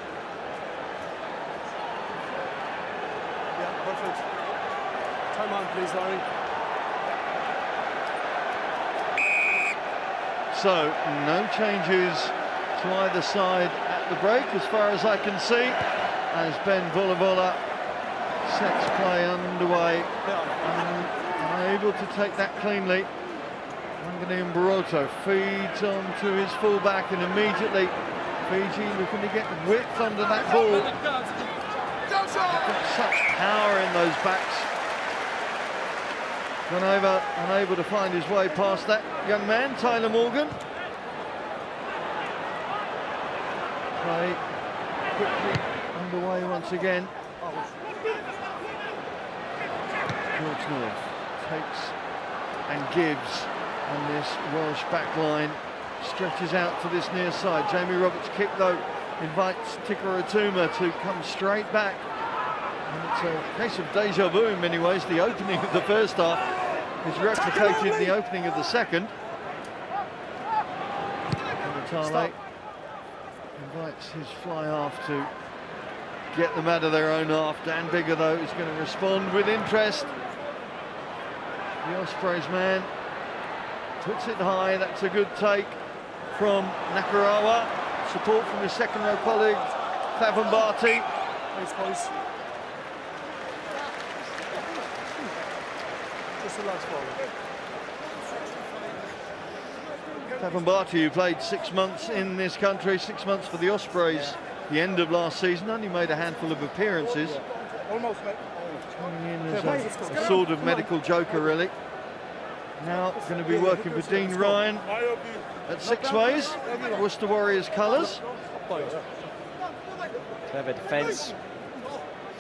Yeah, perfect. Time on, please, Larry. So, no changes to either side at the break, as far as I can see, as Ben Volavola sets play underway, and able to take that cleanly. Manganian Baroto feeds on to his fullback, and immediately Fiji looking to get width under that ball. They've got such power in those backs. Goneva unable to find his way past that young man, Tyler Morgan. Play quickly underway once again. George North takes and gives, and this Welsh back line stretches out to this near side. Jamie Roberts' kick, though, invites Tikoirotuma to come straight back. And it's a case of deja vu in many ways. The opening of the first half is replicated in the opening of the second. Kenatale invites his fly half to get them out of their own half. Dan Biggar, though, is going to respond with interest. The Ospreys man puts it high. That's a good take from Nakarawa. Support from his second row colleague, Cavubati. Nice boys. Just the last ball. Cavubati, who played 6 months in this country, 6 months for the Ospreys, the end of last season, only made a handful of appearances. Almost, mate. Coming in as a sort of medical joker, really. Now going to be working for Dean Ryan at six ways, Worcester Warriors colours. Clever defence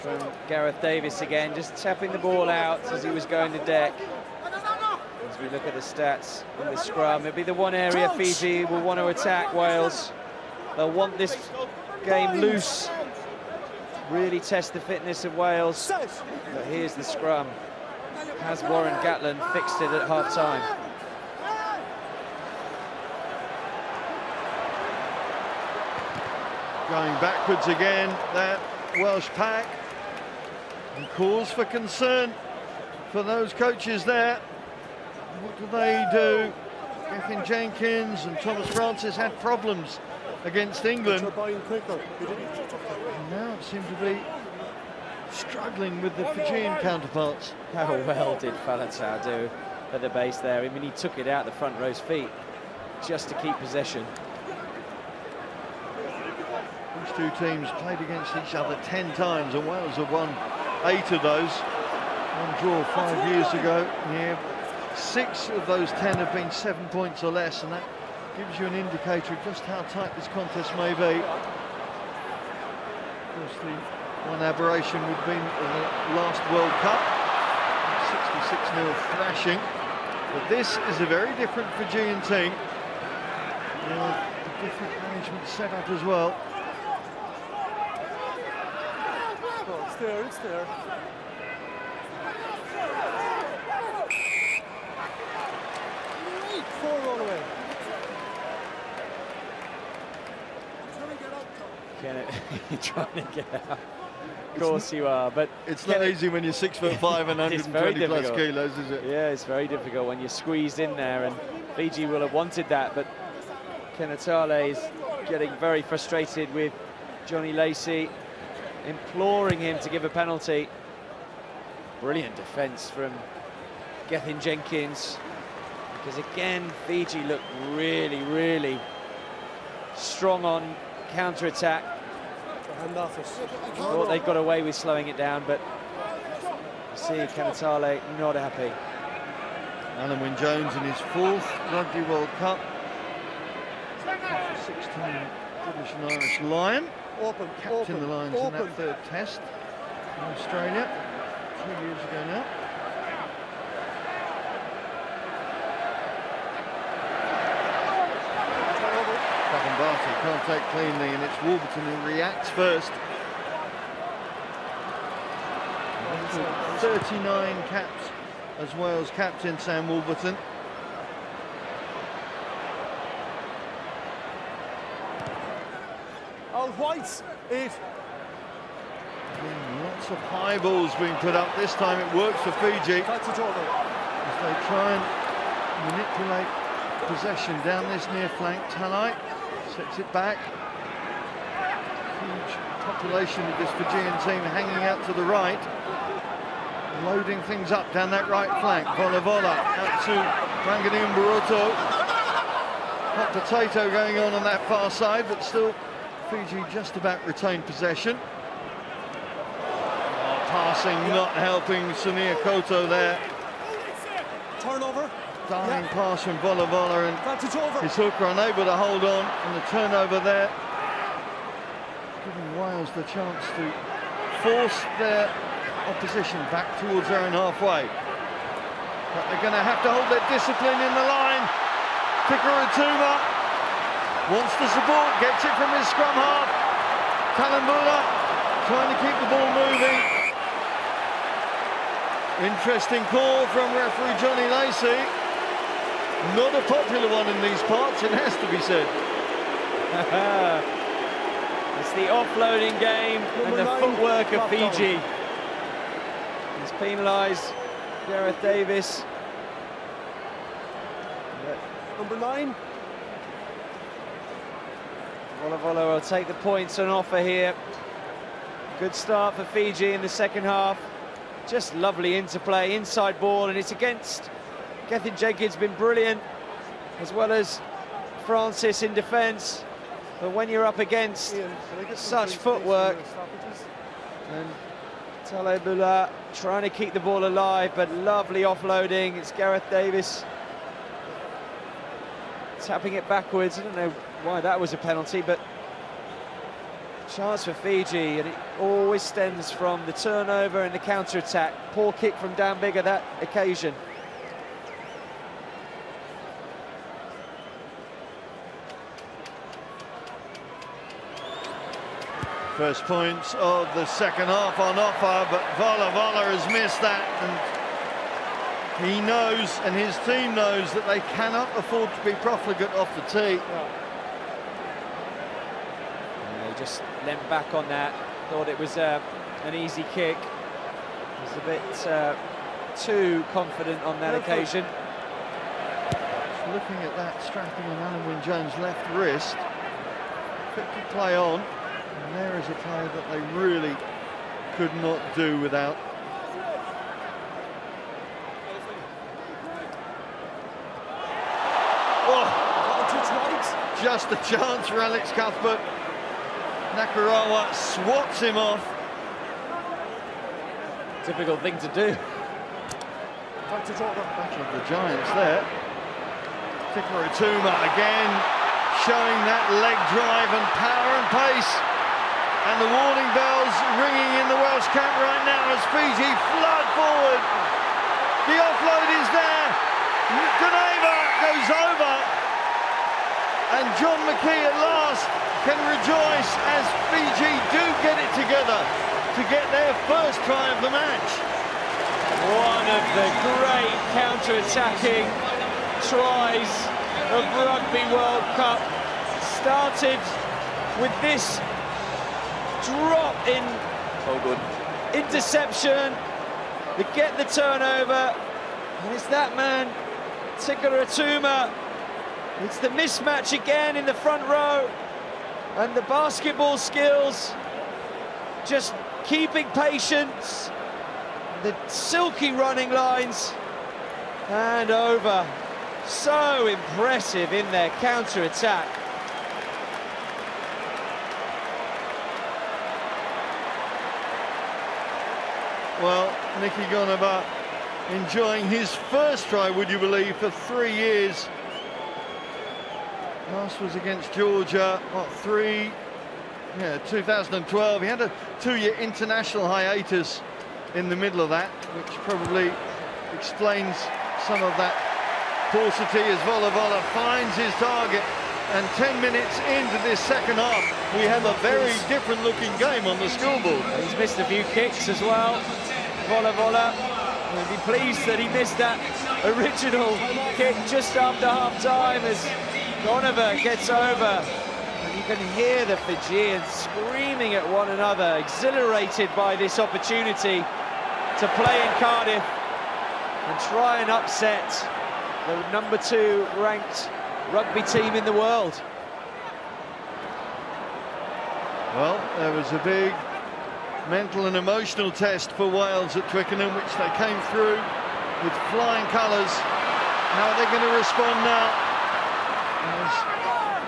from Gareth Davies again, just tapping the ball out as he was going to deck. As we look at the stats in the scrum, it'll be the one area Fiji will want to attack Wales. They'll want this game loose, really test the fitness of Wales. But here's the scrum. Has Warren Gatland fixed it at half-time? Going backwards again, that Welsh pack. And cause for concern for those coaches there. What do they do? Gethin Jenkins and Thomas Francis had problems against England. And now it seemed to be struggling with the Fijian counterparts. How well did Faletau do at the base there? I mean, he took it out the front row's feet just to keep possession. These two teams played against each other 10 times, and Wales have won 8 of those. One draw 5 years ago. Yeah, 6 of those 10 have been 7 points or less, and that gives you an indicator of just how tight this contest may be. Of course, the one aberration would have been the last World Cup, 66-0 thrashing. But this is a very different Fijian team. A different management setup as well. Oh, it's there, it's there. Four all the way. You're trying to get out. Of course you are, but it's not easy when you're 6'5" and 120 plus kilos, is it? Yeah, it's very difficult when you're squeezed in there, and Fiji will have wanted that, but Kenatale is getting very frustrated with Johnny Lacey, imploring him to give a penalty. Brilliant defence from Gethin Jenkins, because again Fiji look really, really strong on counter-attack. Thought they got away with slowing it down, but you see Kenatale not happy. Alan Wynne-Jones in his 4th Rugby World Cup. 16 British and Irish Lion. Captain the Lions in that 3rd test in Australia 2 years ago now. Cavubati can't take cleanly, and it's Warburton who reacts first. 39 caps as Wales captain, Sam Warburton. All whites, 8. Lots of high balls being put up. This time it works for Fiji That's it over. as they try and manipulate possession down this near flank. Talai sets it back. Huge population of this Fijian team hanging out to the right, loading things up down that right flank. Volavola out to Rangani Mburoto. Hot potato going on that far side, but still Fiji just about retained possession. Passing not helping Sunir Koto there. Turnover. Diving pass from Volavola, and his hooker unable to hold on, and the turnover there, giving Wales the chance to force their opposition back towards their own halfway. But they're going to have to hold their discipline in the line. Tikoirotuma wants the support, gets it from his scrum half. Talebula trying to keep the ball moving. Interesting call from referee Johnny Lacey. Not a popular one in these parts, it has to be said. It's the offloading game and the footwork of Fiji. He's penalised Gareth Davies. Number 9. Volavola will take the points on offer here. Good start for Fiji in the second half. Just lovely interplay, inside ball, and it's against Gethin Jenkins, been brilliant, as well as Francis in defence. But when you're up against such footwork, and Talebula trying to keep the ball alive, but lovely offloading. It's Gareth Davies tapping it backwards. I don't know why that was a penalty, but chance for Fiji, and it always stems from the turnover and the counter-attack. Poor kick from Dan Biggar that occasion. First points of the second half on offer, but Volavola has missed that, and he knows, and his team knows, that they cannot afford to be profligate off the tee. And they just leant back on that, thought it was an easy kick. Was a bit too confident on that occasion. Looking at that strapping on Alan Wynne-Jones' left wrist, fit to play on. And there is a play that they really could not do without. Oh, just a chance for Alex Cuthbert. Nakarawa swats him off. Difficult thing to do. Battle of the Giants there. Tikoirotuma again showing that leg drive and power and pace. And the warning bells ringing in the Welsh camp right now as Fiji flood forward. The offload is there. Goneva goes over. And John McKee at last can rejoice as Fiji do get it together to get their first try of the match. One of the great counter-attacking tries of Rugby World Cup. Started with this drop in interception to get the turnover, and it's that man Tikoirotuma. It's the mismatch again in the front row, and the basketball skills, just keeping patience, the silky running lines, and over. So impressive in their counter-attack. Well, Nicky Goneva enjoying his first try, would you believe, for 3 years. Last was against Georgia, 2012. He had a 2-year international hiatus in the middle of that, which probably explains some of that paucity as Volavola finds his target. And 10 minutes into this second half, we have a very different looking game on the scoreboard. He's missed a few kicks as well. Volavola will be pleased that he missed that original kick just after half-time as Goneva gets over. And you can hear the Fijians screaming at one another, exhilarated by this opportunity to play in Cardiff and try and upset the number 2 ranked rugby team in the world. Well, there was a big mental and emotional test for Wales at Twickenham, which they came through with flying colours. How are they going to respond now? As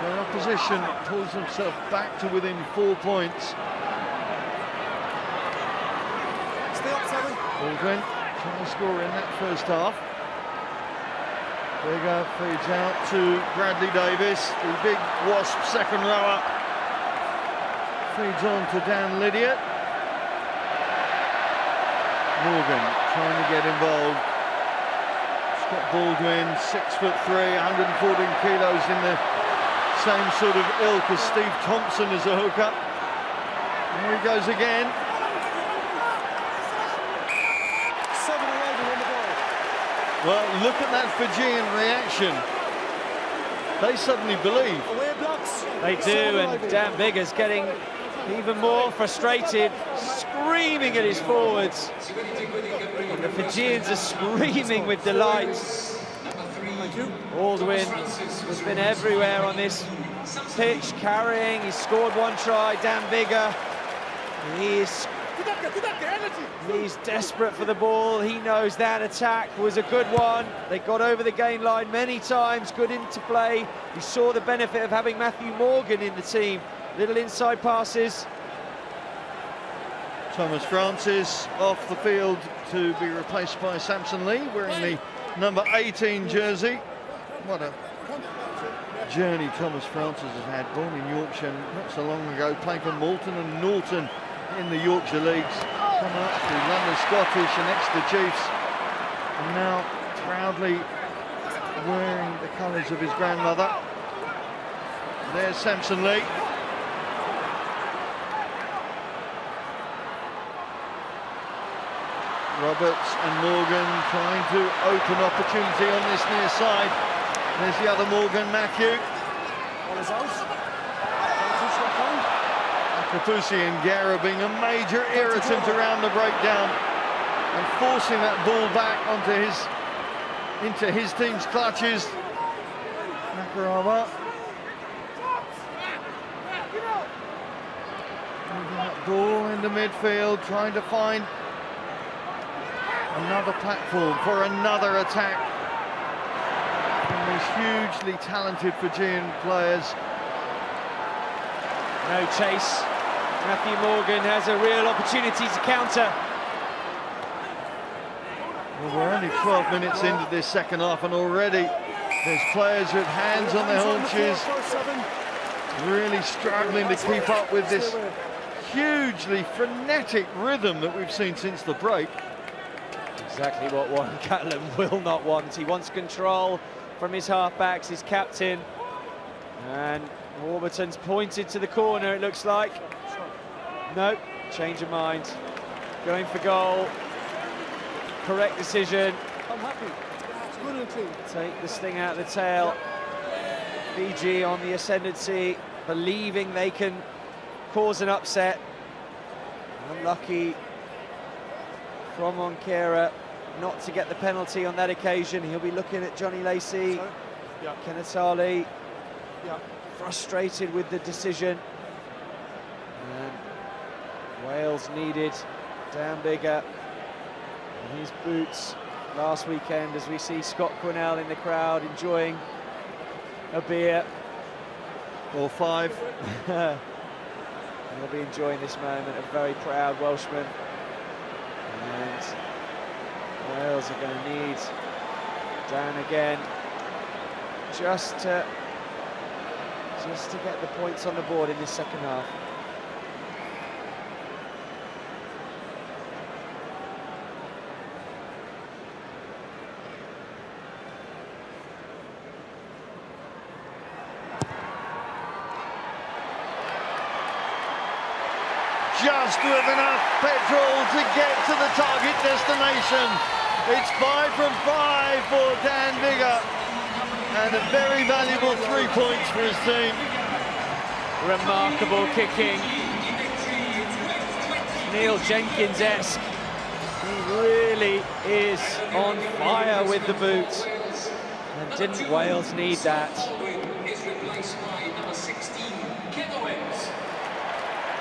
their opposition pulls themselves back to within 4 points. Baldwin trying to score in that first half. Biggar feeds out to Bradley Davies, the big Wasp second rower. Feeds on to Dan Lydiate. Morgan trying to get involved. Scott Baldwin, 6'3", 114 kilos, in the same sort of ilk as Steve Thompson as a hooker. There he goes again. Well, look at that Fijian reaction. They suddenly believe. They do, and Dan Biggar's getting even more frustrated, screaming at his forwards. And the Fijians are screaming with delight. Baldwin has been everywhere on this pitch, carrying. He's scored 1 try, Dan Biggar. He's desperate for the ball. He knows that attack was a good one. They got over the gain line many times, good interplay. He saw the benefit of having Matthew Morgan in the team. Little inside passes. Thomas Francis off the field to be replaced by Samson Lee, wearing the number 18 jersey. What a journey Thomas Francis has had, born in Yorkshire not so long ago, playing for Moulton and Norton in the Yorkshire Leagues. Come up through London Scottish and Exeter Chiefs, and now proudly wearing the colours of his grandmother. There's Samson Lee. Roberts and Morgan trying to open opportunity on this near side. There's the other Morgan, Matthew. On his out. Kapusi and Guerra being a major irritant around the breakdown and forcing that ball back into his team's clutches. Nakarama. Moving that ball into midfield, trying to find another platform for another attack from these hugely talented Fijian players. No chase. Matthew Morgan has a real opportunity to counter. Well, we're only 12 minutes into this second half and already there's players with hands on their haunches, really struggling to keep up with this hugely frenetic rhythm that we've seen since the break. Exactly what Warren Gatland will not want. He wants control from his halfbacks, his captain. And Warburton's pointed to the corner, it looks like. No, change of mind. Going for goal. Correct decision. I'm happy. It's good and clean. Take the sting out of the tail. Fiji on the ascendancy, believing they can cause an upset. Unlucky from Onkera not to get the penalty on that occasion. He'll be looking at Johnny Lacey. Yeah. Kenatale, Yeah. frustrated with the decision. And Wales needed Dan Biggar in his boots last weekend, as we see Scott Quinnell in the crowd enjoying a beer. Or 5. He'll be enjoying this moment, a very proud Welshman. And Wales are going to need Dan again just to get the points on the board in this second half. Just with enough petrol to get to the target destination. It's 5 from 5 for Dan Biggar, and a very valuable 3 points for his team. Remarkable kicking. Neil Jenkins-esque. He really is on fire with the boot. And didn't Wales need that? Is replaced by number 16, Owens.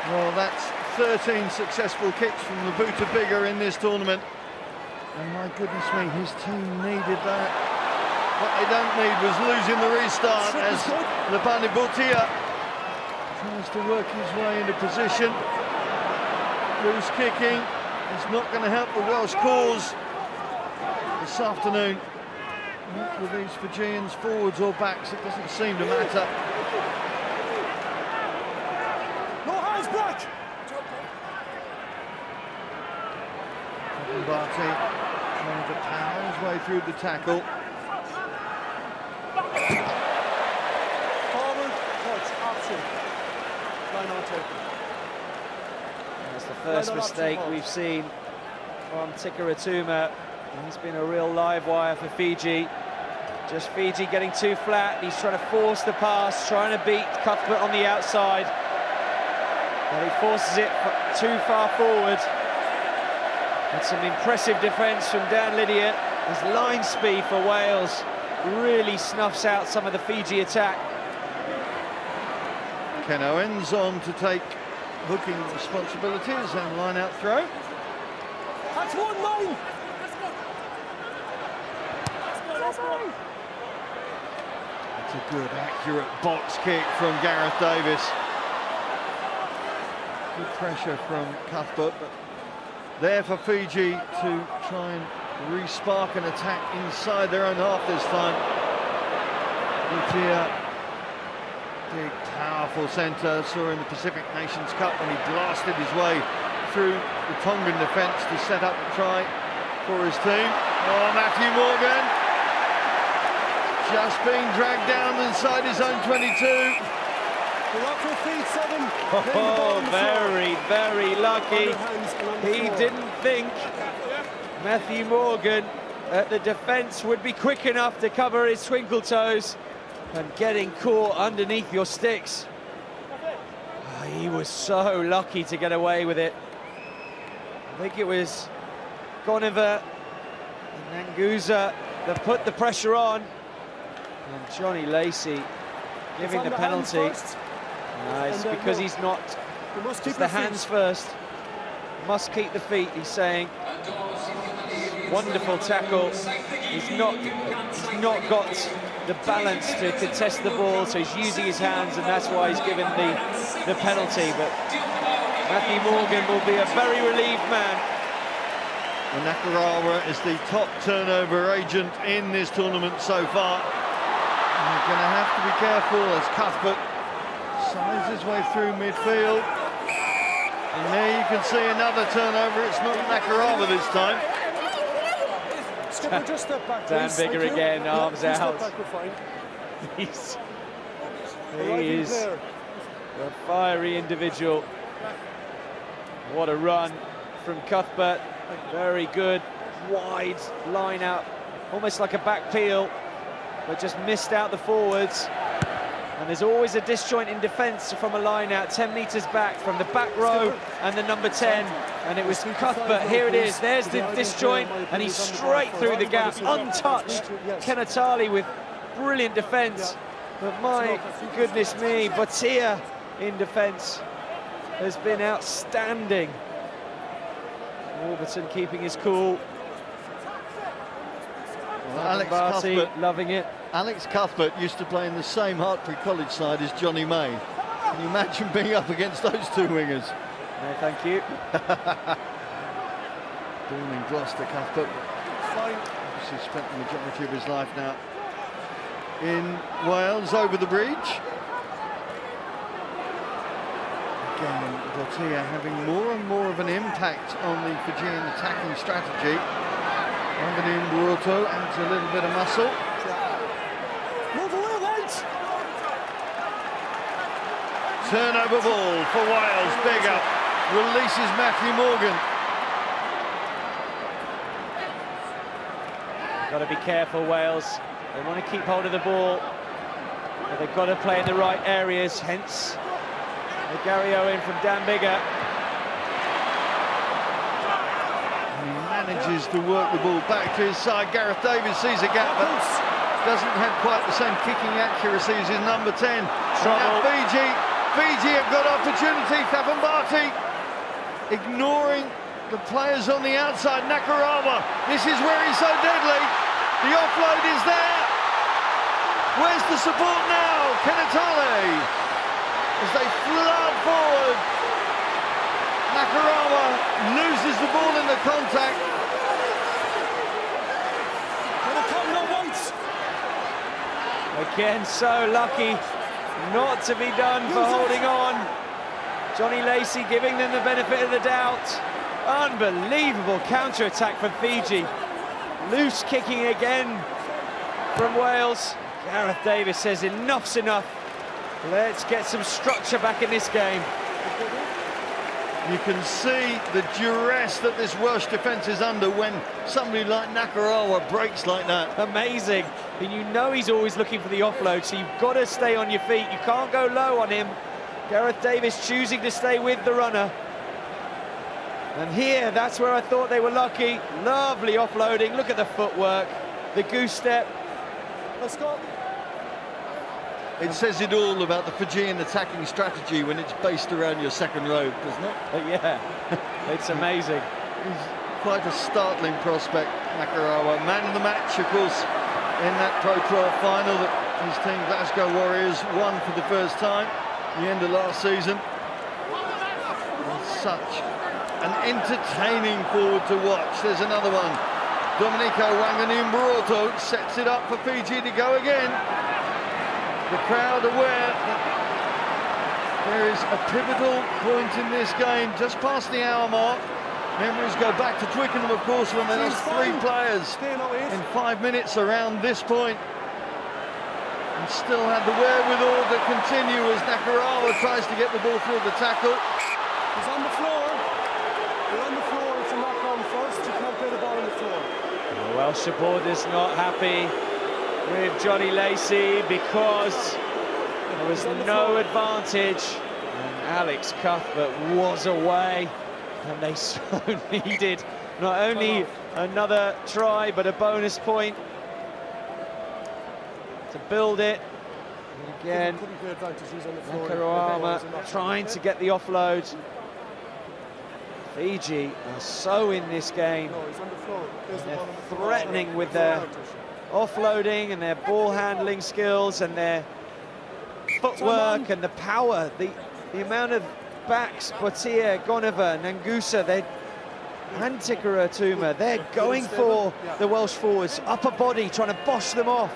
Well, that's 13 successful kicks from the boot of Biggar in this tournament. And my goodness me, his team needed that. What they don't need was losing the restart as Lepani Botia tries to work his way into position. Loose kicking is not going to help the Welsh cause this afternoon. Not with these Fijians, forwards or backs, it doesn't seem to matter. No hands back! Cavubati trying to power his way through the tackle. Forward, touch, option. Line on taken. That's the first mistake we've seen from Tikoirotuma. He's been a real live wire for Fiji. Just Fiji getting too flat. He's trying to force the pass, trying to beat Cuthbert on the outside. But he forces it too far forward. And some impressive defence from Dan Lydiate. His line speed for Wales really snuffs out some of the Fiji attack. Ken Owens on to take hooking responsibilities and line out throw. That's 1 line! It's a good, accurate box kick from Gareth Davies. Good pressure from Cuthbert, but there for Fiji to try and re-spark an attack inside their own half this time. Botia, big, powerful centre, saw in the Pacific Nations Cup when he blasted his way through the Tongan defence to set up the try for his team. Oh, Matthew Morgan just being dragged down inside his own 22. We're up for feet 7. Oh, very, very lucky. He didn't think Matthew Morgan at the defence would be quick enough to cover his twinkle toes, and getting caught underneath your sticks. Oh, he was so lucky to get away with it. I think it was Goneva and Nagusa that put the pressure on, and Johnny Lacey giving the penalty. It's because he's not. It's the hands first. Must keep the feet, he's saying. Wonderful tackle. He's not got the balance to contest the ball, so he's using his hands, and that's why he's given the penalty. But Matthew Morgan will be a very relieved man. And Nakarawa is the top turnover agent in this tournament so far. And you're going to have to be careful as Cuthbert signs his way through midfield. And there you can see another turnover. It's not Nakarawa this time. Just step back, Dan please. Biggar again, arms out. Step back, we're fine. He is a fiery individual. What a run from Cuthbert. Very good, wide line out, almost like a back peel, but just missed out the forwards. And there's always a disjoint in defence from a line out 10 metres back from the back row and the number 10, and it was Cuthbert. Here it is, there's the disjoint, and he's straight through the gap, untouched. Kenatale with brilliant defence, but my goodness me, Botia in defence has been outstanding. Warburton keeping his cool. Well, Alex Barty Cuthbert, loving it. Alex Cuthbert used to play in the same Hartpury College side as Johnny May. Can you imagine being up against those two wingers? No, thank you. Born in Gloucester, Cuthbert. Obviously spent the majority of his life now in Wales, over the bridge. Again, Botia having more and more of an impact on the Fijian attacking strategy. Murimurivalu adds a little bit of muscle. Move away, lads! Turnover ball for Wales. Biggar releases Matthew Morgan. Got to be careful, Wales. They want to keep hold of the ball, but they've got to play in the right areas, hence the Gary Owen from Dan Biggar. He manages to work the ball back to his side. Gareth Davies sees a gap, but doesn't have quite the same kicking accuracy as his number 10. Now Fiji have got opportunity. Cavubati ignoring the players on the outside. Nakarawa, this is where he's so deadly. The offload is there. Where's the support now? Kenatale. As they flood forward, Nakarawa loses the ball in the contact. Again, so lucky not to be done for holding on. Johnny Lacey giving them the benefit of the doubt. Unbelievable counter-attack from Fiji. Loose kicking again from Wales. Gareth Davies says enough's enough. Let's get some structure back in this game. You can see the duress that this Welsh defence is under when somebody like Nakarawa breaks like that. Amazing. And you know he's always looking for the offload, so you've got to stay on your feet. You can't go low on him. Gareth Davies choosing to stay with the runner. And here, that's where I thought they were lucky. Lovely offloading. Look at the footwork, the goose step. Let's go. It says it all about the Fijian attacking strategy when it's based around your second row, doesn't it? Yeah, it's amazing. He's quite a startling prospect, Nakarawa. Man of the match, of course, in that Pro 12 final that his team Glasgow Warriors won for the first time at the end of last season. And such an entertaining forward to watch. There's another one. Domenico Wanganimburoto sets it up for Fiji to go again. The crowd aware that there is a pivotal point in this game, just past the hour mark. Memories go back to Twickenham, of course, when they lost 3 players in 5 minutes around this point. And still had the wherewithal to continue as Nakarawa tries to get the ball through the tackle. He's on the floor. You're on the floor, it's a knock-on first, you can't play the ball on the floor. The Welsh supporters not happy with Johnny Lacey because there was no advantage. And Alex Cuthbert was away, and they so needed not only another try, but a bonus point to build it. And again, Nagusa trying to get the offload. Fiji are so in this game. They're threatening with their offloading and their ball handling skills and their footwork and the power, the amount of backs, Botia, Goneva, Nagusa, and Tikoirotuma, they're going for the Welsh forwards, upper body, trying to bosh them off.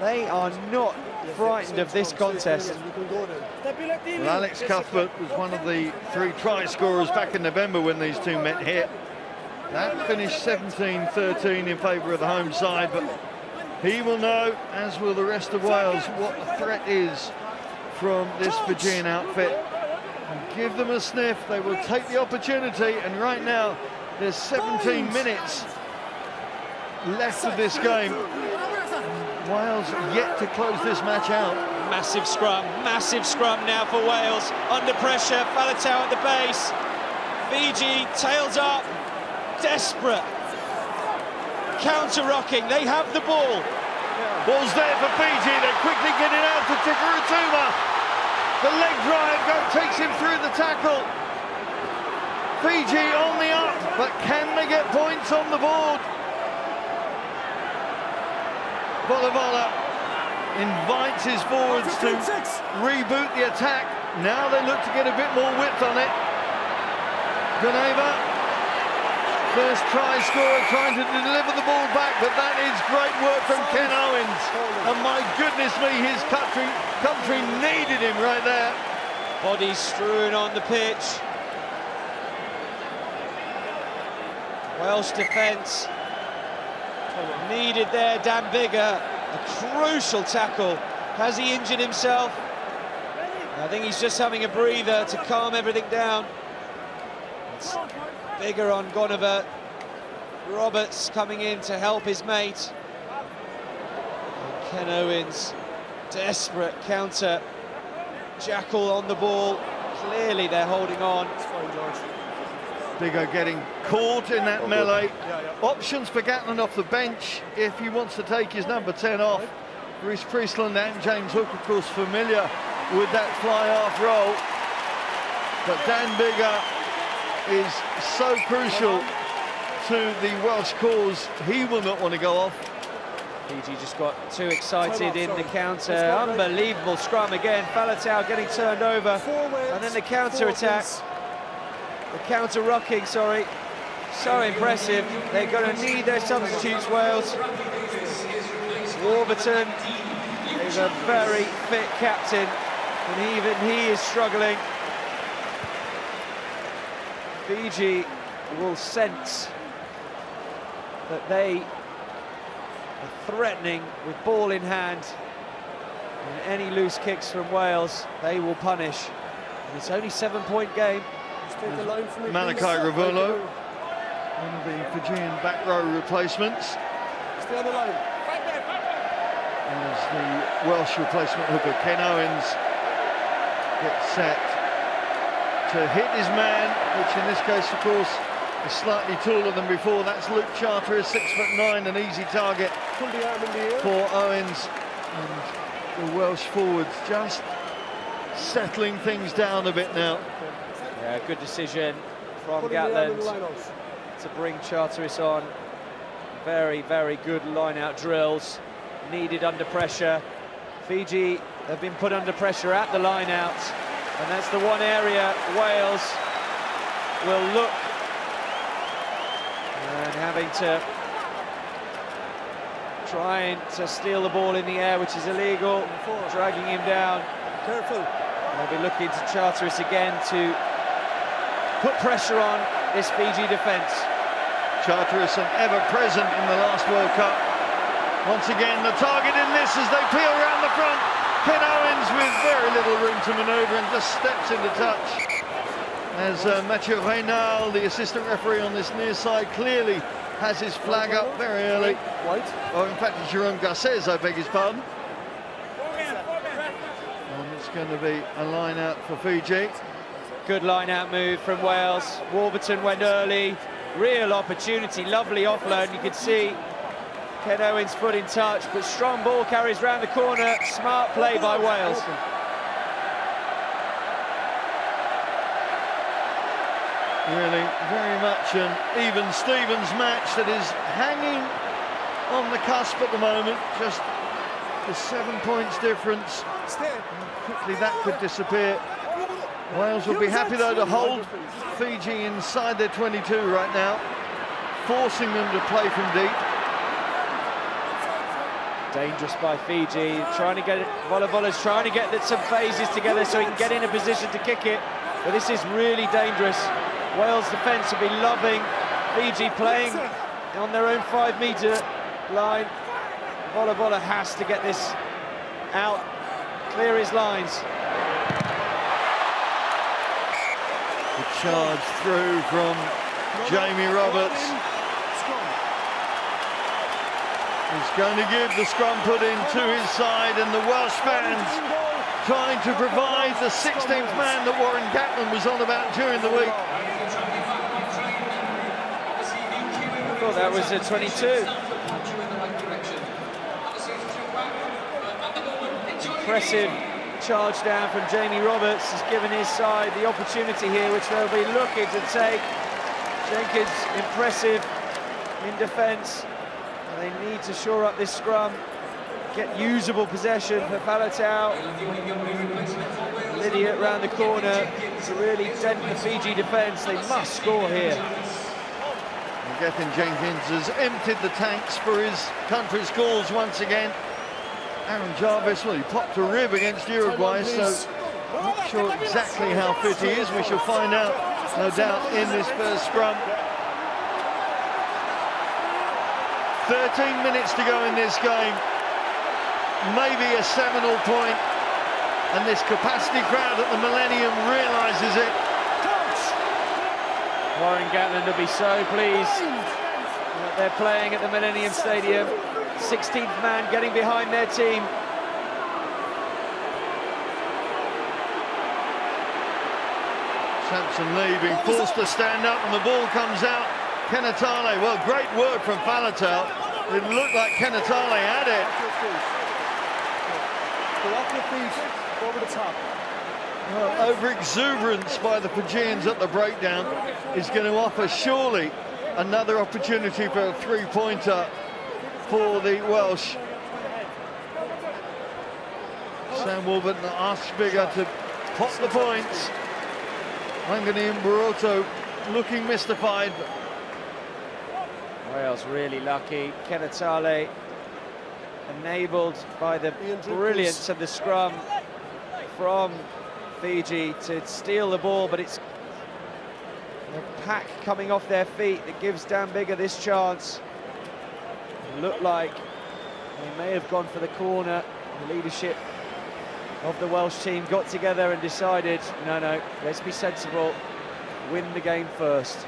They are not frightened of this contest. Well, Alex Cuthbert was one of the 3 try scorers back in November when these two met here. That finished 17-13 in favour of the home side, but he will know, as will the rest of Wales, what the threat is from this Fijian outfit. And give them a sniff, they will take the opportunity, and right now there's 17 minutes left of this game. Wales yet to close this match out. Massive scrum now for Wales. Under pressure, Faletau at the base. Fiji tails up, desperate. Counter-rocking, they have the ball. Ball's there for Fiji, they're quickly getting out to Tikoirotuma. The leg drive takes him through the tackle. Fiji on the up, but can they get points on the board? Volavola invites his forwards to reboot the attack. Now they look to get a bit more width on it. Goneva, first try scorer, trying to deliver the ball back, but that is great work from Ken Owens. And my goodness me, his country needed him right there. Bodies strewn on the pitch. Welsh defence needed there. Dan Biggar, a crucial tackle. Has he injured himself? I think he's just having a breather to calm everything down. It's Biggar on Goneva. Roberts coming in to help his mate. And Ken Owens, desperate counter. Jackal on the ball. Clearly they're holding on. It's fine, George. Biggar getting caught in that melee. Options for Gatland off the bench if he wants to take his number 10 off. Preistland and James Hook, of course, familiar with that fly-half role. But Dan Biggar is so crucial to the Welsh cause. He will not want to go off. Fiji just got too excited in the counter. Unbelievable scrum again. Faletau getting turned over. And then the counter-attack. The counter-rocking, sorry. So impressive. They're going to need their substitutes, Wales. Warburton is a very fit captain, and even he is struggling. Fiji will sense that they are threatening with ball in hand, and any loose kicks from Wales, they will punish. And it's only a 7-point game. Malachi Ravolo, one of the Fijian back row replacements. Stay on the line. As the Welsh replacement hooker Ken Owens gets set to hit his man, which in this case, of course, is slightly taller than before. That's Luke Charteris, 6'9", an easy target for Owens. And the Welsh forwards just settling things down a bit now. Yeah, good decision from Gatland to bring Charteris on. Very, very good line-out drills, needed under pressure. Fiji have been put under pressure at the line-out, and that's the one area Wales will look and having to trying to steal the ball in the air, which is illegal, dragging him down. Careful. They'll be looking to Charteris again to put pressure on this Fiji defence. Charteris and ever present in the last World Cup. Once again, the target in this as they peel around the front. Ken Owens with very little room to manoeuvre and just steps into touch. as Mathieu Reynal, the assistant referee on this near side, clearly has his flag up very early. White. Oh, in fact, it's Jerome Garces, I beg his pardon. And it's going to be a line out for Fiji. Good line-out move from Wales. Warburton went early. Real opportunity, lovely offload. You could see Ken Owens' foot in touch, but strong ball carries round the corner. Smart play by Wales. Really, very much an even Stevens match that is hanging on the cusp at the moment. Just the 7 points difference. Quickly that could disappear. Wales will be happy though to hold Fiji inside their 22 right now, forcing them to play from deep. Dangerous by Fiji, trying to get it. Volavola's trying to get some phases together so he can get in a position to kick it. But this is really dangerous. Wales defence will be loving Fiji playing on their own 5-metre line. Volavola has to get this out, clear his lines. The charge through from Jamie Roberts. He's going to give the scrum put in to his side, and the Welsh fans trying to provide the 16th man that Warren Gatland was on about during the week. I thought that was a 22. Impressive charge down from Jamie Roberts has given his side the opportunity here, which they'll be looking to take. Jenkins impressive in defence. They need to shore up this scrum, get usable possession for Faletau. Lydiate round the corner to really dent the Fiji defence. They must score here. And Gethin Jenkins has emptied the tanks for his country's cause once again. Aaron Jarvis, well, he popped a rib against Uruguay, so not sure exactly how fit he is. We shall find out, no doubt, in this first scrum. 13 minutes to go in this game. Maybe a seminal point, and this capacity crowd at the Millennium realises it. Warren Gatland will be so pleased that they're playing at the Millennium Stadium. 16th man getting behind their team. Samson Lee being forced to stand up, and the ball comes out. Kenatale, well, great work from Faletau. It looked like Kenatale had it. Go off your feet, over the top. Well, over-exuberance by the Fijians at the breakdown is going to offer surely another opportunity for a three-pointer for the Welsh. Sam Warburton asks Biggar to pop the points. Murimurivalu looking mystified. Wales really lucky. Kenatale enabled by the brilliance of the scrum from Fiji to steal the ball, but it's the pack coming off their feet that gives Dan Biggar this chance. It looked like they may have gone for the corner. The leadership of the Welsh team got together and decided, no, let's be sensible, win the game first.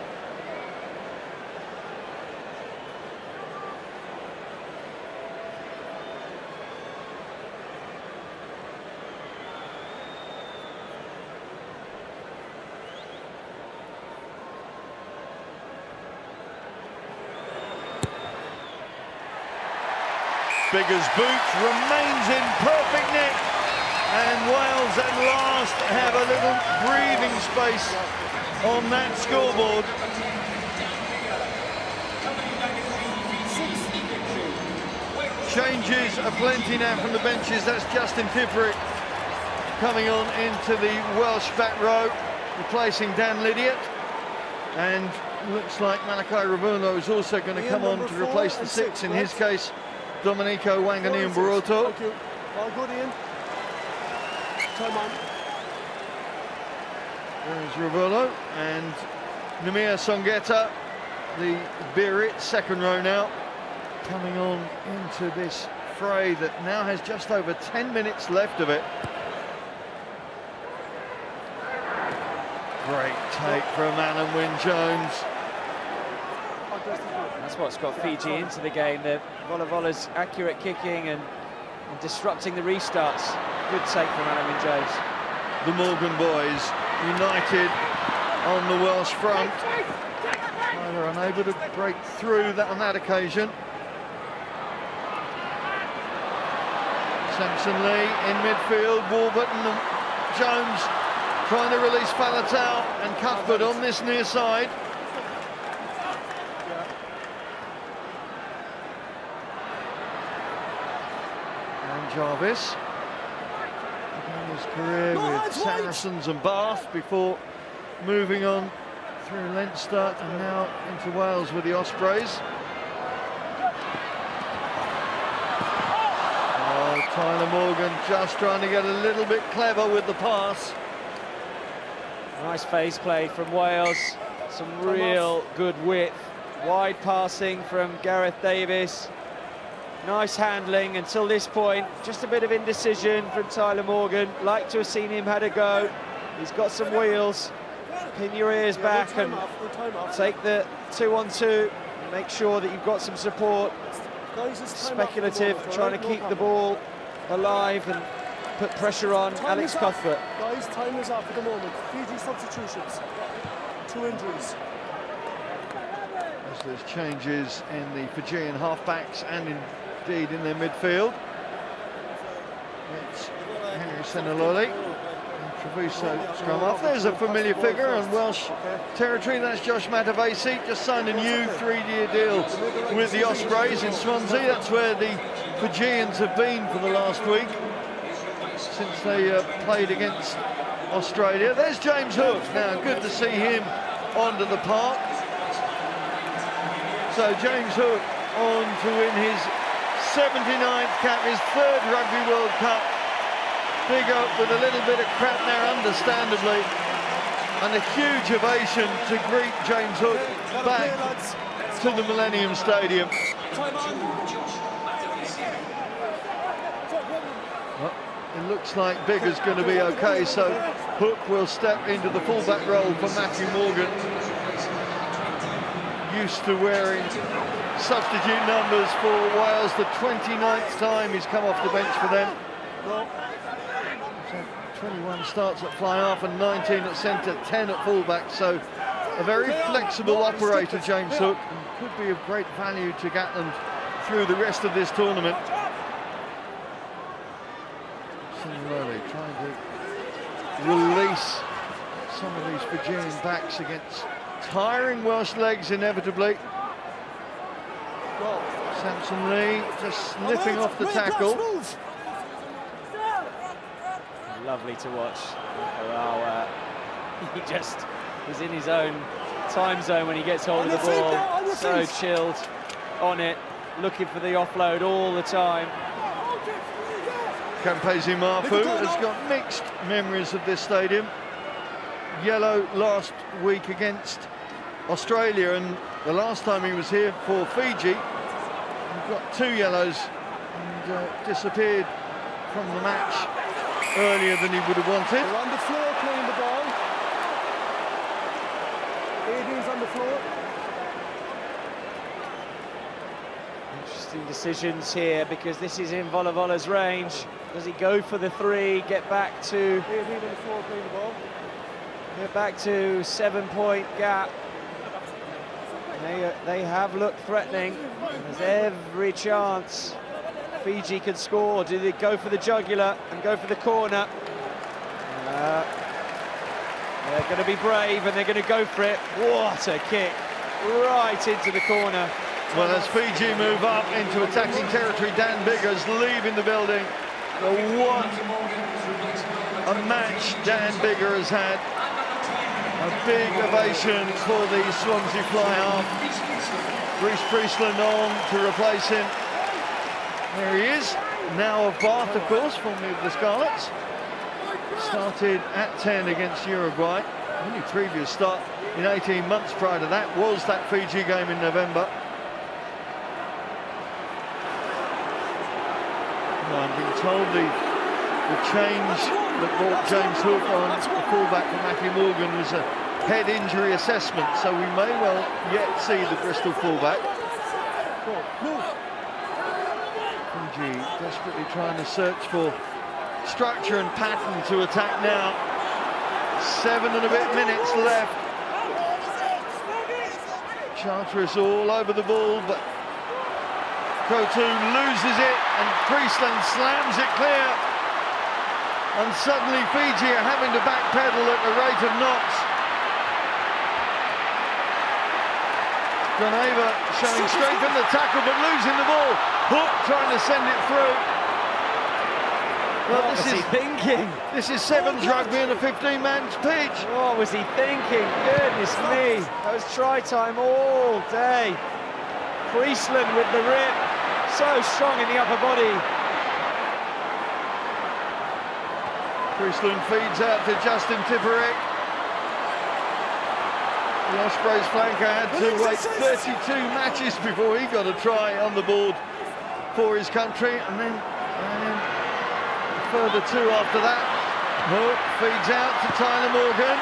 Biggar's boot remains in perfect nick, and Wales at last have a little breathing space on that scoreboard. Changes are plenty now from the benches. That's Justin Tipuric coming on into the Welsh back row, replacing Dan Lydiate, and looks like Malachi Ravulo is also going to come on to replace the 6, in his case Domenico Wanganian-Boroto. Thank you. All good, Ian. Time on. There's Ravulo and Namir Soqeta, the Biarritz second row now, coming on into this fray that now has just over 10 minutes left of it. Great take from Alan Wynne-Jones. That's what's got Fiji into the game. The Volavola's accurate kicking and disrupting the restarts. Good take from Alan Wynne-Jones. The Morgan boys united on the Welsh front. Either unable to break through that on that occasion. Samson Lee in midfield, Warburton and Jones trying to release Faletau and Cuthbert on this near side. And Jarvis began his career with Saracens and Bath before moving on through Leinster and now into Wales with the Ospreys. Tyler Morgan just trying to get a little bit clever with the pass. Nice phase play from Wales. Some real good width. Wide passing from Gareth Davies. Nice handling until this point. Just a bit of indecision from Tyler Morgan. Like to have seen him had a go. He's got some wheels. Pin your ears back and take the 2-on-2. Make sure that you've got some support. Speculative, trying to keep the ball alive and put pressure on Alex Cuthbert. Guys, time is up at the moment. Fiji substitutions. 2 injuries. As there's changes in the Fijian halfbacks and indeed in their midfield. It's Henry Seniloli. Treviso scrum off. There's a familiar figure on Welsh territory. That's Josh Matavesi. Just signed a new 3-year deal with the Ospreys in Swansea. That's where the Fijians have been for the last week since they played against Australia. There's James Hook. Now, good to see him onto the park. So James Hook on to win his 79th cap, his 3rd Rugby World Cup. Biggar with a little bit of crap there, understandably, and a huge ovation to greet James Hook back to the Millennium Stadium. Well, it looks like Biggar's going to be okay, so Hook will step into the fullback role for Matthew Morgan. Used to wearing substitute numbers for Wales, the 29th time he's come off the bench for them. 21 starts at fly half and 19 at centre, 10 at fullback, so a very flexible operator, James Hook, and could be of great value to Gatland through the rest of this tournament. Seniloli trying to release some of these Fijian backs against tiring Welsh legs inevitably. Samson Lee just sniffing off the tackle. Lovely to watch. Wow, he just is in his own time zone when he gets hold of the ball. So chilled on it, looking for the offload all the time. Campese Mafu has got mixed memories of this stadium. Yellow last week against Australia, and the last time he was here for Fiji, he got 2 yellows and disappeared from the match earlier than he would have wanted. They're on the floor playing the ball. Adrian's on the floor. Interesting decisions here because this is in Volavola's range. Does he go for the 3, get back to... Adrian on the floor playing the ball. Get back to 7-point gap. They have looked threatening. There's every chance Fiji could score. Do they go for the jugular and go for the corner? They're going to be brave and they're going to go for it. What a kick, right into the corner. Well, as Fiji move up into attacking territory, Dan Biggar's leaving the building. What a match Dan Biggar has had. A big ovation for the Swansea fly-half. Preistland on to replace him. There he is, now of Bath, of course, formerly of the Scarlets. Started at 10 against Uruguay. Only previous start in 18 months prior to that was that Fiji game in November. Well, I'm being told the change that brought James Hook on the fullback for Matthew Morgan was a head injury assessment, so we may well yet see the Bristol fullback. Fiji desperately trying to search for structure and pattern to attack now. 7 and a bit minutes left. Charteris all over the ball, but Koto loses it and Preistland slams it clear. And suddenly Fiji are having to backpedal at the rate of knots. Goneva showing strength in the tackle but losing the ball. Hook trying to send it through. Well, What was he thinking? This is Sevens rugby in a 15-man's pitch. What was he thinking? Goodness me. That was try time all day. Preistland with the rip. So strong in the upper body. Preistland feeds out to Justin Tipuric. The Ospreys flanker had to wait 32 matches before he got a try on the board for his country, and then a further 2 after that. Hook feeds out to Tyler Morgan.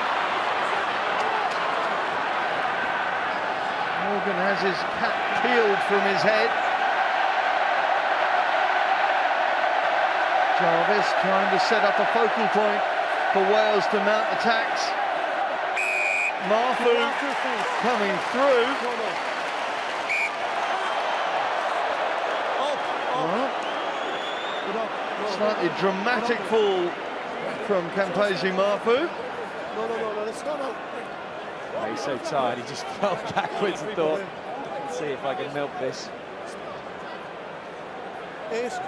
Morgan has his cap peeled from his head. Jarvis trying to set up a focal point for Wales to mount attacks. Marfu coming through. Slightly dramatic fall from Campesi Marfu. Oh, he's so tired, he just fell backwards and thought, let's see if I can milk this.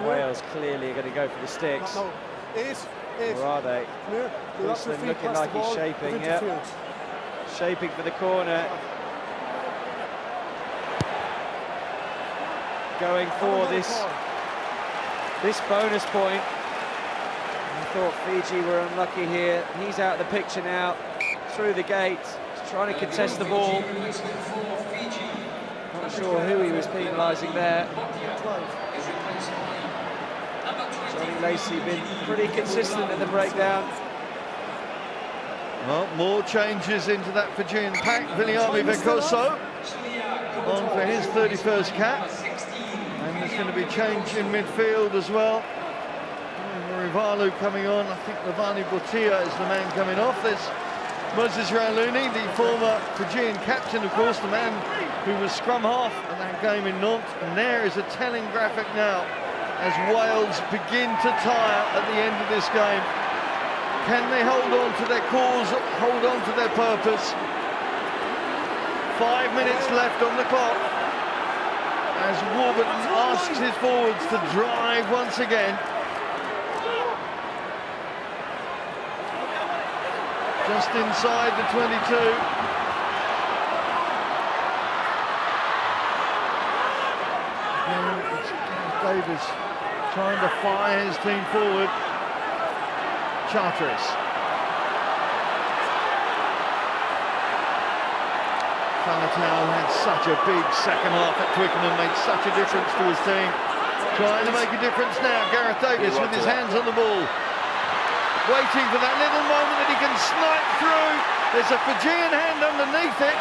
Wales clearly are going to go for the sticks. Or are they? Preistland looking like he's shaping, yeah. Shaping for the corner. Going for this bonus point. I thought Fiji were unlucky here. He's out of the picture now, through the gate. He's trying to contest the ball. Not sure who he was penalising there. Johnny Lacey been pretty consistent in the breakdown. Well, more changes into that Fijian pack. Veikoso on for his 31st cap. And there's going to be change in midfield as well. Murimurivalu coming on. I think Botia is the man coming off. There's Moses Rauluni, the former Fijian captain, of course, the man who was scrum half in that game in Nantes. And there is a telling graphic now as Wales begin to tire at the end of this game. Can they hold on to their cause, hold on to their purpose? 5 minutes left on the clock as Warburton asks his forwards to drive once again. Just inside the 22. Again, it's Davies trying to fire his team forward. Charteris. Faletau had such a big second half at Twickenham, made such a difference to his team. Trying to make a difference now, Gareth Davies with his hands on the ball. Waiting for that little moment that he can snipe through. There's a Fijian hand underneath it,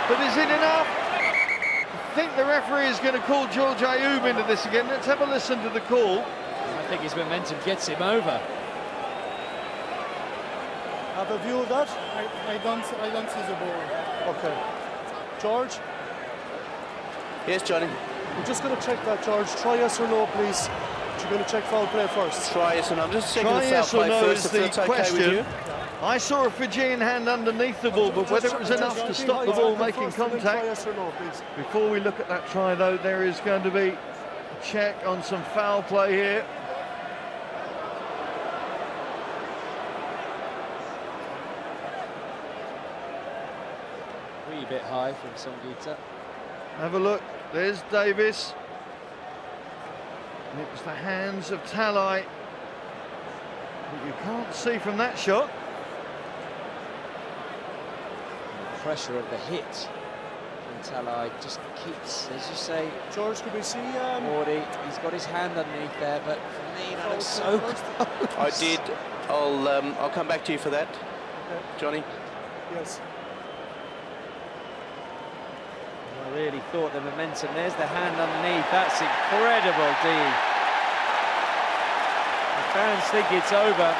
but is it enough? I think the referee is going to call George Ayoub into this again. Let's have a listen to the call. I think his momentum gets him over. Have a view of that? I don't see the ball. Okay. George? Yes, Johnny. We're just going to check that, George. Try yes or no, please. You're going to check foul play first. Try yes or no. I'm just checking Try the yes foul or play no first, is if that's the okay with question. you. I saw a Fijian hand underneath the ball, but whether it was enough to stop the ball making Try contact. yes or no, please. Before we look at that try, though, there is going to be a check on some foul play here. Wee bit high from Soqeta. Have a look. There's Davies. And it was the hands of Talai. But you can't see from that shot. Pressure of the hit. And Talai just keeps, as you say, George, could we see... Wardy, he's got his hand underneath there, but for me, that looks so close. I did. I'll come back to you for that, Okay. Johnny. Yes. Really thought the momentum. There's the hand underneath. That's incredible, D. The fans think it's over.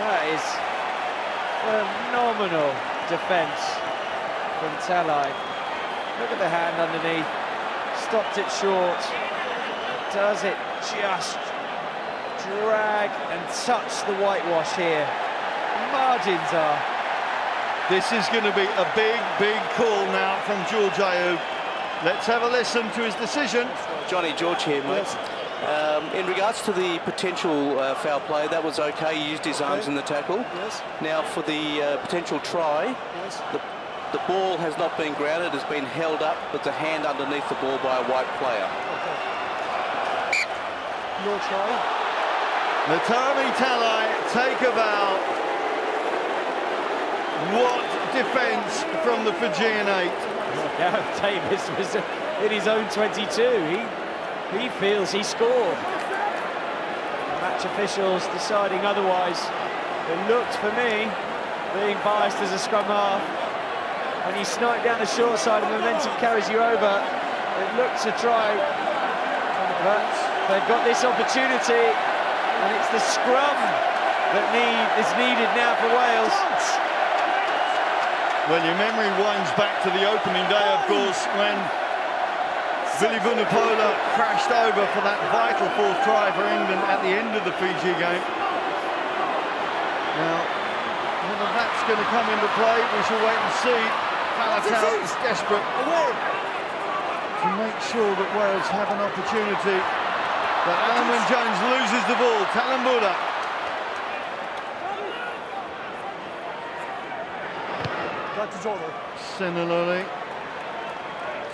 That is phenomenal defence from Talai. Look at the hand underneath. Stopped it short. Does it just drag and touch the whitewash here? Margins are. This is going to be a big call now from George Ayew. Let's have a listen to his decision. Johnny, George here, mate. In regards to the potential foul play, that was okay. He used his arms in the tackle. Yes. Now for the potential try, Yes. the ball has not been grounded, it's been held up, but the hand underneath the ball by a white player. Okay. No try. Matami Talai take a bow. What defence from the Fijian 8. Yeah, Davies was in his own 22. He feels he scored. Match officials deciding otherwise. It looked for me, being biased as a scrum half, when you snipe down the short side and momentum carries you over, it looked to try, but they've got this opportunity, and it's the scrum that is needed now for Wales. Well, your memory winds back to the opening day, of course, when Billy Vunipola crashed over for that vital fourth try for England at the end of the Fiji game. Now, whether that's going to come into play, we shall wait and see. Faletau is desperate to make sure that Wales have an opportunity. But Alan Jones loses the ball. Talebula. Back to Jordan. Seniloli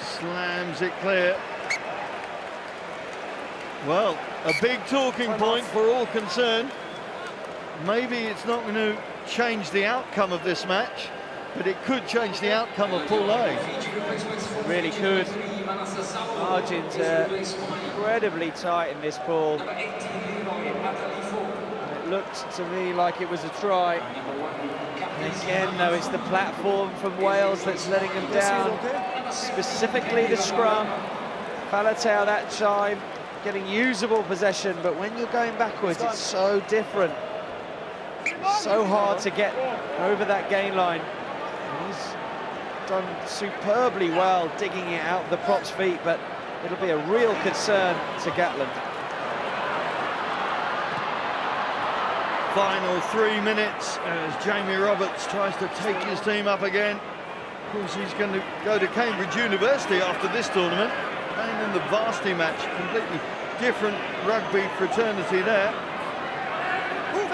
slams it clear. Well, a big talking point for all concerned. Maybe it's not going to change the outcome of this match, but it could change the outcome of Pool A. It really could. Margins are incredibly tight in this pool. It looked to me like it was a try. And again, though, it's the platform from Wales that's letting them down. Specifically the scrum. Faletau that time getting usable possession, but when you're going backwards, it's so different. So hard to get over that gain line. He's done superbly well digging it out of the prop's feet, but it'll be a real concern to Gatland. Final 3 minutes as Jamie Roberts tries to take his team up again. Of course, he's going to go to Cambridge University after this tournament, playing in the varsity match, completely different rugby fraternity there. He'll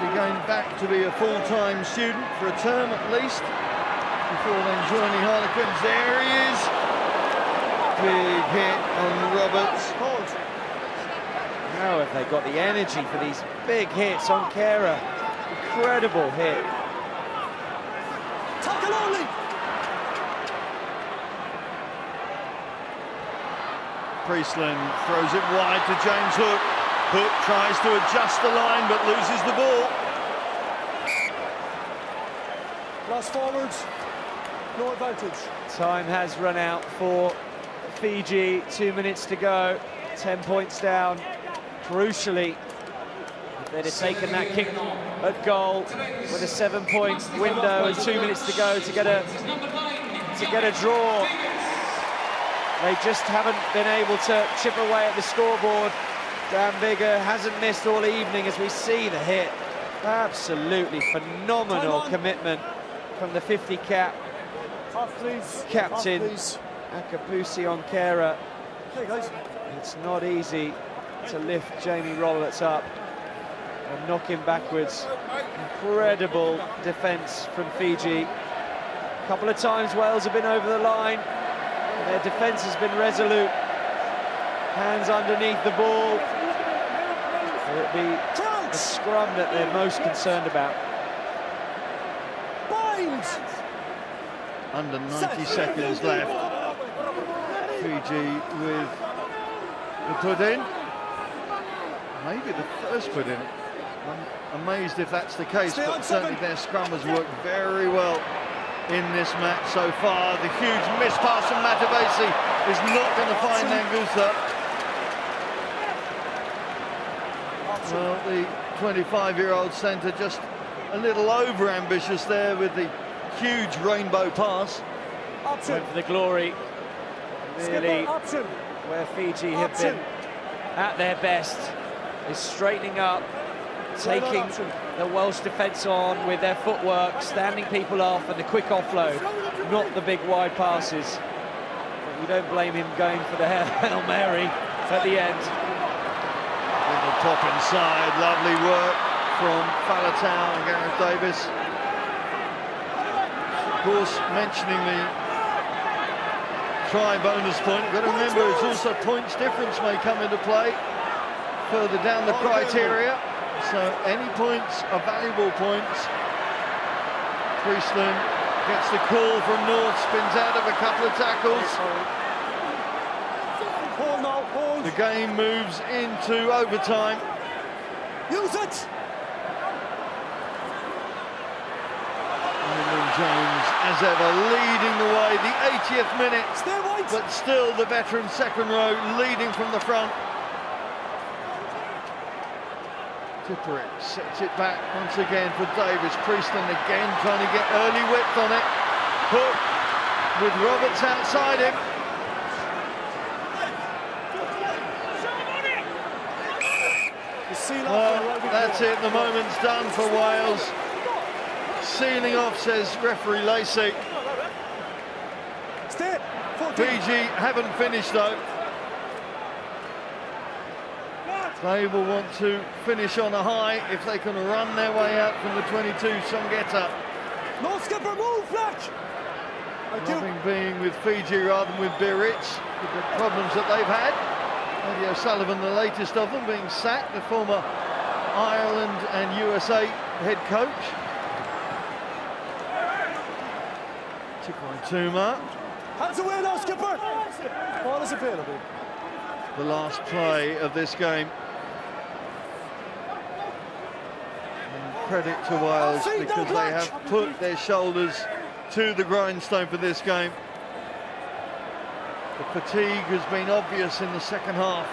be going back to be a full-time student for a term at least, before then joining Harlequins. There he is. Big hit on Roberts. Now have they got the energy for these big hits on Kera. Incredible hit. Preistland throws it wide to James Hook. Hook tries to adjust the line but loses the ball. Last forwards, no advantage. Time has run out for Fiji. 2 minutes to go. 10 points down. Crucially, if they'd have taken that kick at goal with a 7-point window and 2 minutes to go to get a draw. They just haven't been able to chip away at the scoreboard. Dan Biggar hasn't missed all evening as we see the hit. Absolutely phenomenal commitment from the 50 cap. Captain Akapusi on Kera. It's not easy to lift Jamie Roberts up and knock him backwards. Incredible defence from Fiji. A couple of times Wales have been over the line. Their defence has been resolute. Hands underneath the ball. It'll be the scrum that they're most concerned about. Under 90 seconds left. Fiji with the put in. Maybe the first put in. I'm amazed if that's the case, but certainly their scrum has worked very well in this match so far. The huge miss pass from Matavesi is not going to find Nagusa. Well, the 25-year-old centre just a little over-ambitious there with the huge rainbow pass. Went for the glory, really, where Fiji have been at their best, is straightening up, taking the Welsh defence on with their footwork, standing people off and the quick offload, not the big wide passes. But you don't blame him going for the Hail Mary at the end. Little pop inside, lovely work from Faletau and Gareth Davies. Of course, mentioning the try bonus point, you've got to remember it's also points difference may come into play further down the criteria. So any points are valuable points. Preistland gets the call from North, spins out of a couple of tackles. The game moves into overtime. Use it! James, as ever, leading the way, the 80th minute, but still the veteran second row leading from the front. Tipuric sets it back once again for Davies. Preistland again trying to get early width on it. Hook with Roberts outside him. Well, that's it, the moment's done for Wales. Sealing off, says referee Lacey. Fiji haven't finished though. They will want to finish on a high if they can run their way out from the 22, Soqeta. No skipper, move, Fletch! Loving being with Fiji rather than with Biarritz, with the problems that they've had. Eddie O'Sullivan, the latest of them, being sacked, the former Ireland and USA head coach. Tikoirotuma. Hands away now, skipper! Ball is available. The last play of this game. And credit to Wales because they have put their shoulders to the grindstone for this game. The fatigue has been obvious in the second half.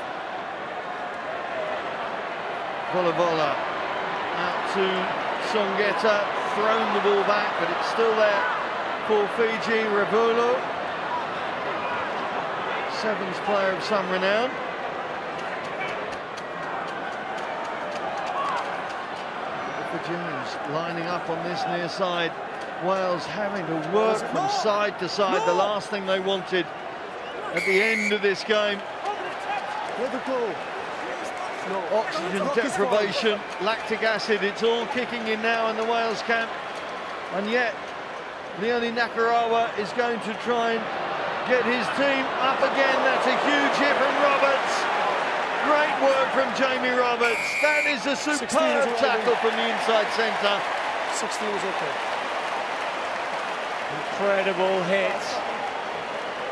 Volavola out to Soqeta, thrown the ball back, but it's still there for Fiji. Ravai, Sevens player of some renown. The Fijians lining up on this near side. Wales having to work from side to side. The last thing they wanted at the end of this game. Oxygen deprivation, lactic acid, it's all kicking in now in the Wales camp. And yet, Leone Nakarawa is going to try and get his team up again. That's a huge hit from Roberts. Great work from Jamie Roberts. That is a superb tackle from the inside centre. 16 is okay. Incredible hit.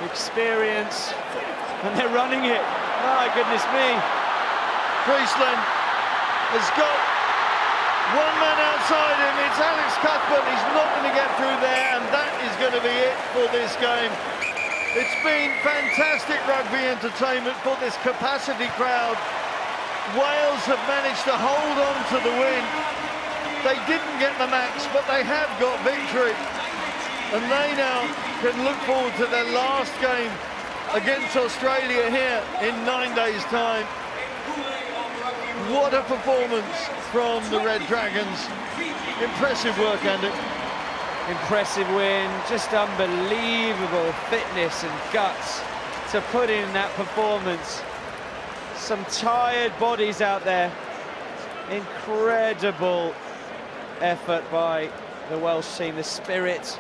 Experience. And they're running it. My goodness me. Preistland has got one man outside him. It's Alex Cuthbert. He's not going to get through there, and that is going to be it for this game. It's been fantastic rugby entertainment for this capacity crowd. Wales have managed to hold on to the win. They didn't get the max, but they have got victory. And they now can look forward to their last game against Australia here in 9 days' time. What a performance from the Red Dragons. Impressive work, Andy. Impressive win, just unbelievable fitness and guts to put in that performance. Some tired bodies out there. Incredible effort by the Welsh team, the spirit,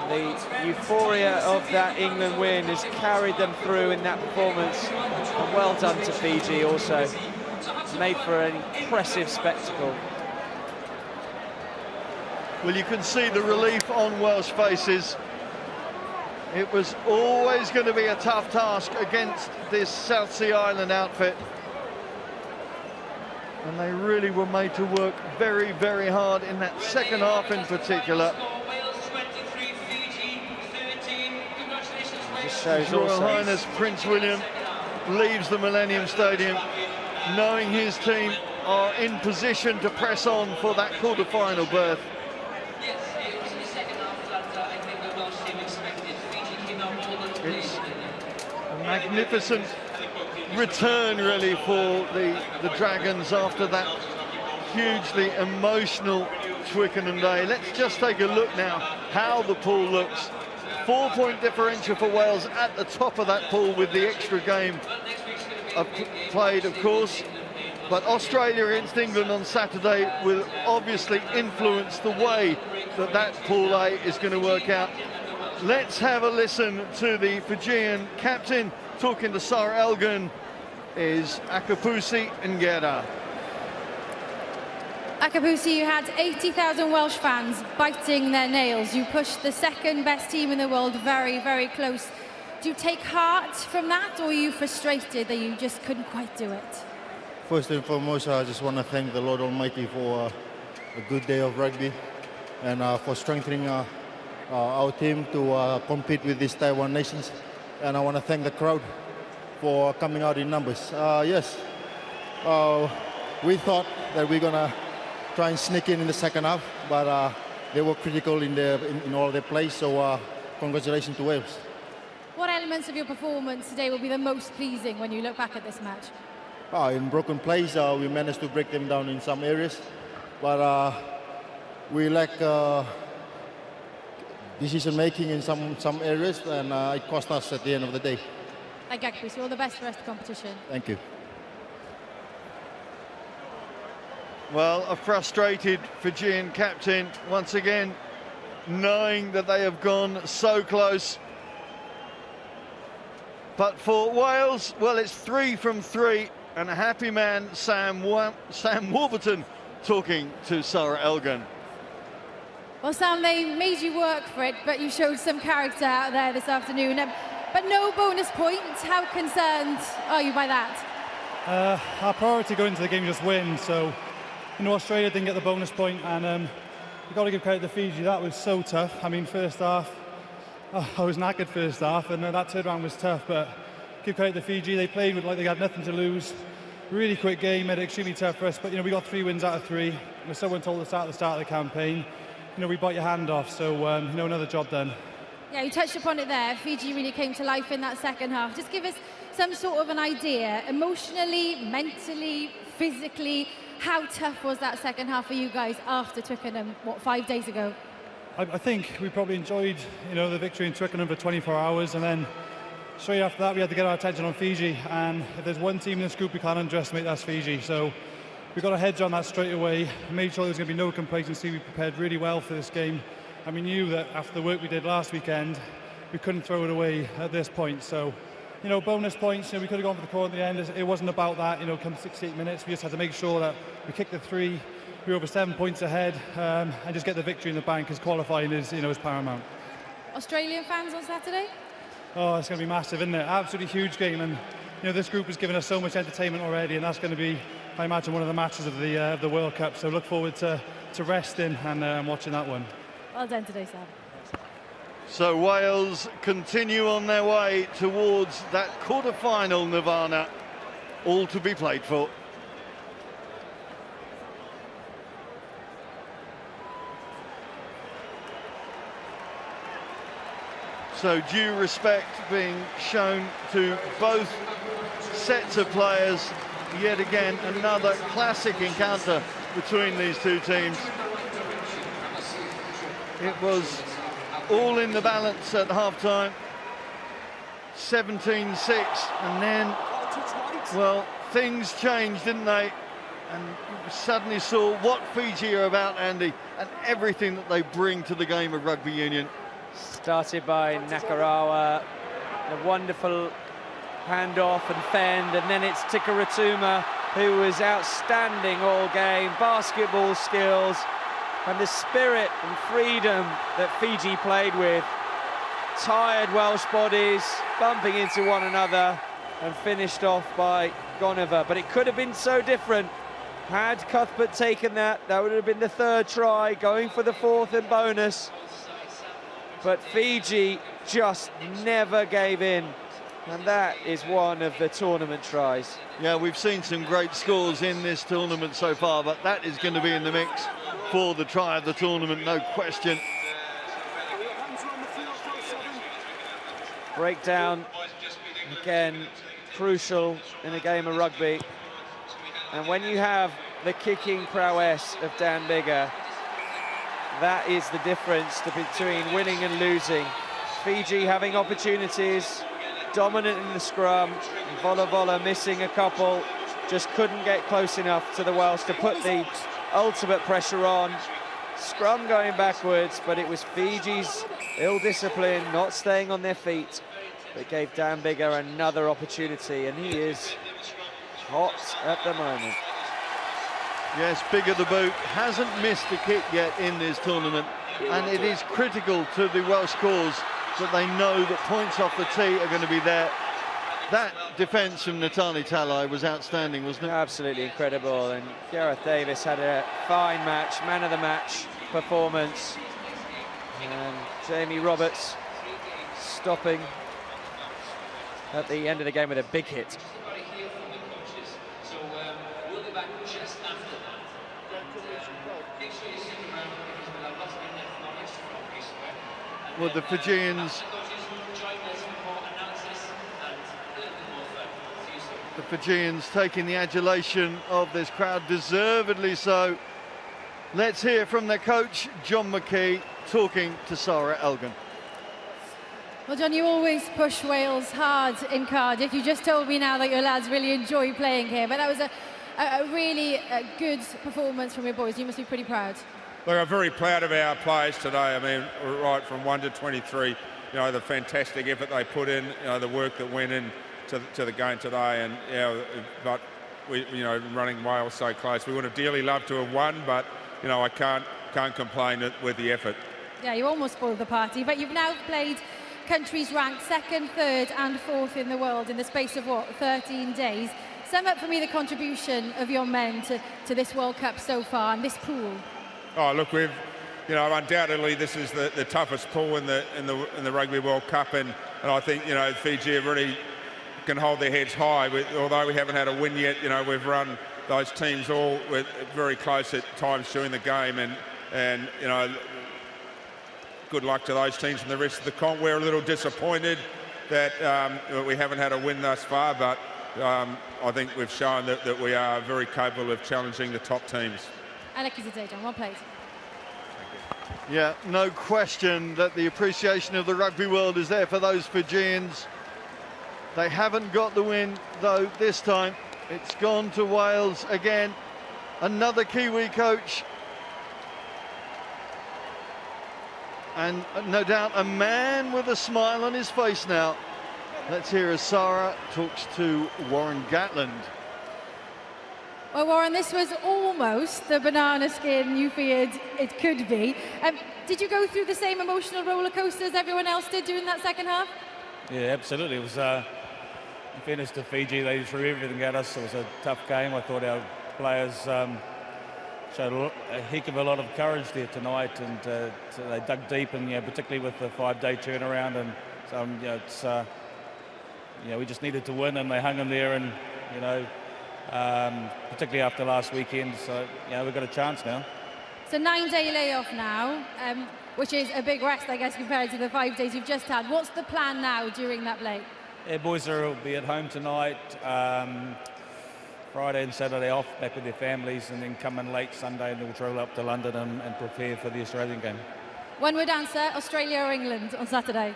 the euphoria of that England win has carried them through in that performance. And well done to Fiji also. Made for an impressive spectacle. Well, you can see the relief on Welsh faces. It was always going to be a tough task against this South Sea Island outfit. And they really were made to work very, very hard in that second half in particular. Just shows His Royal also Highness Prince William leaves the Millennium Stadium knowing his team are in position to press on for that quarter-final berth. It's a magnificent return really for the Dragons after that hugely emotional Twickenham day. Let's just take a look now how the pool looks. 4-point differential for Wales at the top of that pool with the extra game played, of course. But Australia against England on Saturday will obviously influence the way that Pool A is going to work out. Let's have a listen to the Fijian captain talking to Sarah Elgin is Akapusi Ngera. Akapusi, you had 80,000 Welsh fans biting their nails. You pushed the second best team in the world very, very close. Do you take heart from that, or are you frustrated that you just couldn't quite do it? First and foremost, I just want to thank the Lord Almighty for a good day of rugby and for strengthening our team to compete with these Taiwan nations. And I want to thank the crowd for coming out in numbers. Yes, we thought that we're going to try and sneak in the second half, but they were critical in all their plays, so congratulations to Wales. What elements of your performance today will be the most pleasing when you look back at this match? In broken plays, we managed to break them down in some areas, but we lack decision making in some areas, and it cost us at the end of the day. Thank you, Akapusi. All the best for the rest of the competition. Thank you. Well, a frustrated Fijian captain once again, knowing that they have gone so close. But for Wales, well, it's 3 from 3, and a happy man, Sam Warburton, talking to Sarah Elgin. Well, Sam, they made you work for it, but you showed some character out there this afternoon. But no bonus points. How concerned are you by that? Our priority going into the game is just win. So, you know, Australia didn't get the bonus point, and you've got to give credit to Fiji. That was so tough. I mean, first half, I was knackered first half, and that third round was tough. But give credit to Fiji. They played with like they had nothing to lose. Really quick game, made it extremely tough for us. But you know, we got 3 wins out of 3. Someone told us at the start of the campaign, you know, we bite your hand off. So, you know, another job done. Yeah, you touched upon it there. Fiji really came to life in that second half. Just give us some sort of an idea, emotionally, mentally, physically, how tough was that second half for you guys after Twickenham, 5 days ago? I think we probably enjoyed, you know, the victory in Twickenham for 24 hours, and then straight after that we had to get our attention on Fiji. And if there's one team in this group we can't underestimate, that's Fiji. So we got our heads on that straight away, made sure there was going to be no complacency. We prepared really well for this game, and we knew that after the work we did last weekend, we couldn't throw it away at this point. So, you know, bonus points, you know, we could have gone for the score at the end. It wasn't about that, you know, come 68 minutes, we just had to make sure that we kicked the 3, we were over 7 points ahead, and just get the victory in the bank, because qualifying is, you know, is paramount. Australian fans on Saturday? Oh, it's going to be massive, isn't it? Absolutely huge game, and you know, this group has given us so much entertainment already, and that's going to be, I imagine, one of the matches of the World Cup. So look forward to resting and watching that one. Well done today, Sam. So Wales continue on their way towards that quarter-final nirvana, all to be played for. So due respect being shown to both sets of players. Yet again, another classic encounter between these two teams. It was all in the balance at half-time, 17-6, and then, well, things changed, didn't they? And you suddenly saw what Fiji are about, Andy, and everything that they bring to the game of rugby union. Started by Nakarawa, a wonderful handoff and fend, and then it's Tikoirotuma, who was outstanding all game, basketball skills, and the spirit and freedom that Fiji played with. Tired Welsh bodies bumping into one another, and finished off by Goneva. But it could have been so different. Had Cuthbert taken that, that would have been the 3rd try, going for the 4th in bonus. but Fiji just never gave in, and that is one of the tournament tries. Yeah, we've seen some great scores in this tournament so far, but that is going to be in the mix for the try of the tournament, no question. Breakdown, again, crucial in a game of rugby. And when you have the kicking prowess of Dan Biggar, that is the difference between winning and losing. Fiji having opportunities, dominant in the scrum, Volavola missing a couple, just couldn't get close enough to the Welsh to put the ultimate pressure on. Scrum going backwards, but it was Fiji's ill discipline, not staying on their feet, that gave Dan Biggar another opportunity, and he is hot at the moment. Yes, Biggar the boot hasn't missed a kick yet in this tournament, and it is critical to the Welsh cause that they know that points off the tee are going to be there. That defence from Talebula was outstanding, wasn't it? Absolutely incredible, and Gareth Davies had a fine match, man of the match performance, and Jamie Roberts stopping at the end of the game with a big hit. So we'll be back just after that. Make sure you stick around because we'll have lots of in-depth knowledge from Preistland. Well, the Fijians, taking the adulation of this crowd, deservedly so. Let's hear from their coach, John McKee, talking to Sarah Elgin. Well, John, you always push Wales hard in Cardiff. You just told me now that your lads really enjoy playing here, but that was a really good performance from your boys. You must be pretty proud. Look, I'm very proud of our players today. I mean, right from 1 to 23, you know, the fantastic effort they put in, you know, the work that went in to the game today, and you know, but we, you know, running Wales so close, we would have dearly loved to have won, but you know, I can't complain with the effort. Yeah, you almost spoiled the party, but you've now played countries ranked 2nd, 3rd and 4th in the world in the space of, what, 13 days. Sum up for me the contribution of your men to this World Cup so far and this pool. Oh, look, we've, you know, undoubtedly this is the toughest pool in the Rugby World Cup, and I think, you know, Fiji really can hold their heads high. Although we haven't had a win yet, you know, we've run those teams all very close at times during the game, and you know, good luck to those teams and the rest of the comp. We're a little disappointed that we haven't had a win thus far, but I think we've shown that we are very capable of challenging the top teams. I like you today, John. Well played. Yeah, no question that the appreciation of the rugby world is there for those Fijians. They haven't got the win, though, this time. It's gone to Wales again. Another Kiwi coach. And no doubt a man with a smile on his face now. Let's hear as Sarah talks to Warren Gatland. Well, Warren, this was almost the banana skin you feared it could be. Did you go through the same emotional roller coaster as everyone else did during that second half? Yeah, absolutely. It was, in fairness to Fiji, they threw everything at us. It was a tough game. I thought our players showed a heck of a lot of courage there tonight, and so they dug deep, and you know, particularly with the 5-day turnaround, and so you know, it's you know, we just needed to win, and they hung in there, and you know, particularly after last weekend, so you know, we've got a chance now. It's a 9-day layoff now, which is a big rest, I guess, compared to the 5 days you've just had. What's the plan now during that break? Yeah, boys will be at home tonight, Friday and Saturday off, back with their families, and then come in late Sunday and we'll roll up to London and prepare for the Australian game. One word answer, Australia or England on Saturday?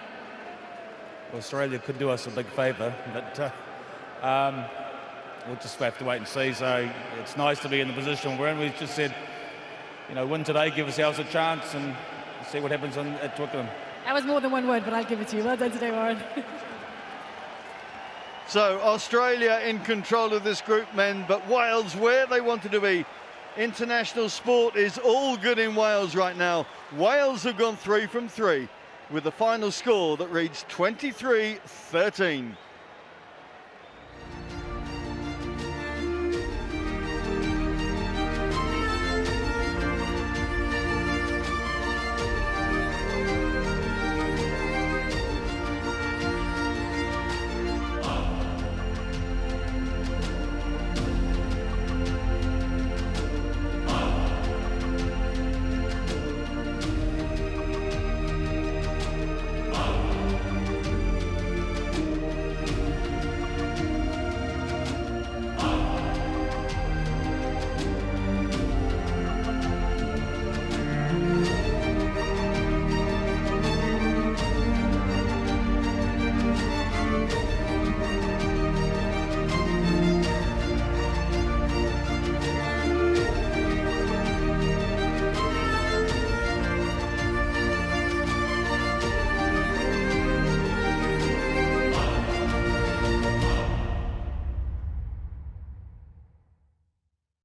Well, Australia could do us a big favour, but we'll just have to wait and see. So it's nice to be in the position we're in. We've just said, you know, win today, give ourselves a chance, and see what happens at Twickenham. That was more than one word, but I'll give it to you. Well done today, Warren. So Australia in control of this group, men, but Wales where they wanted to be. International sport is all good in Wales right now. Wales have gone 3 from 3 with the final score that reads 23-13.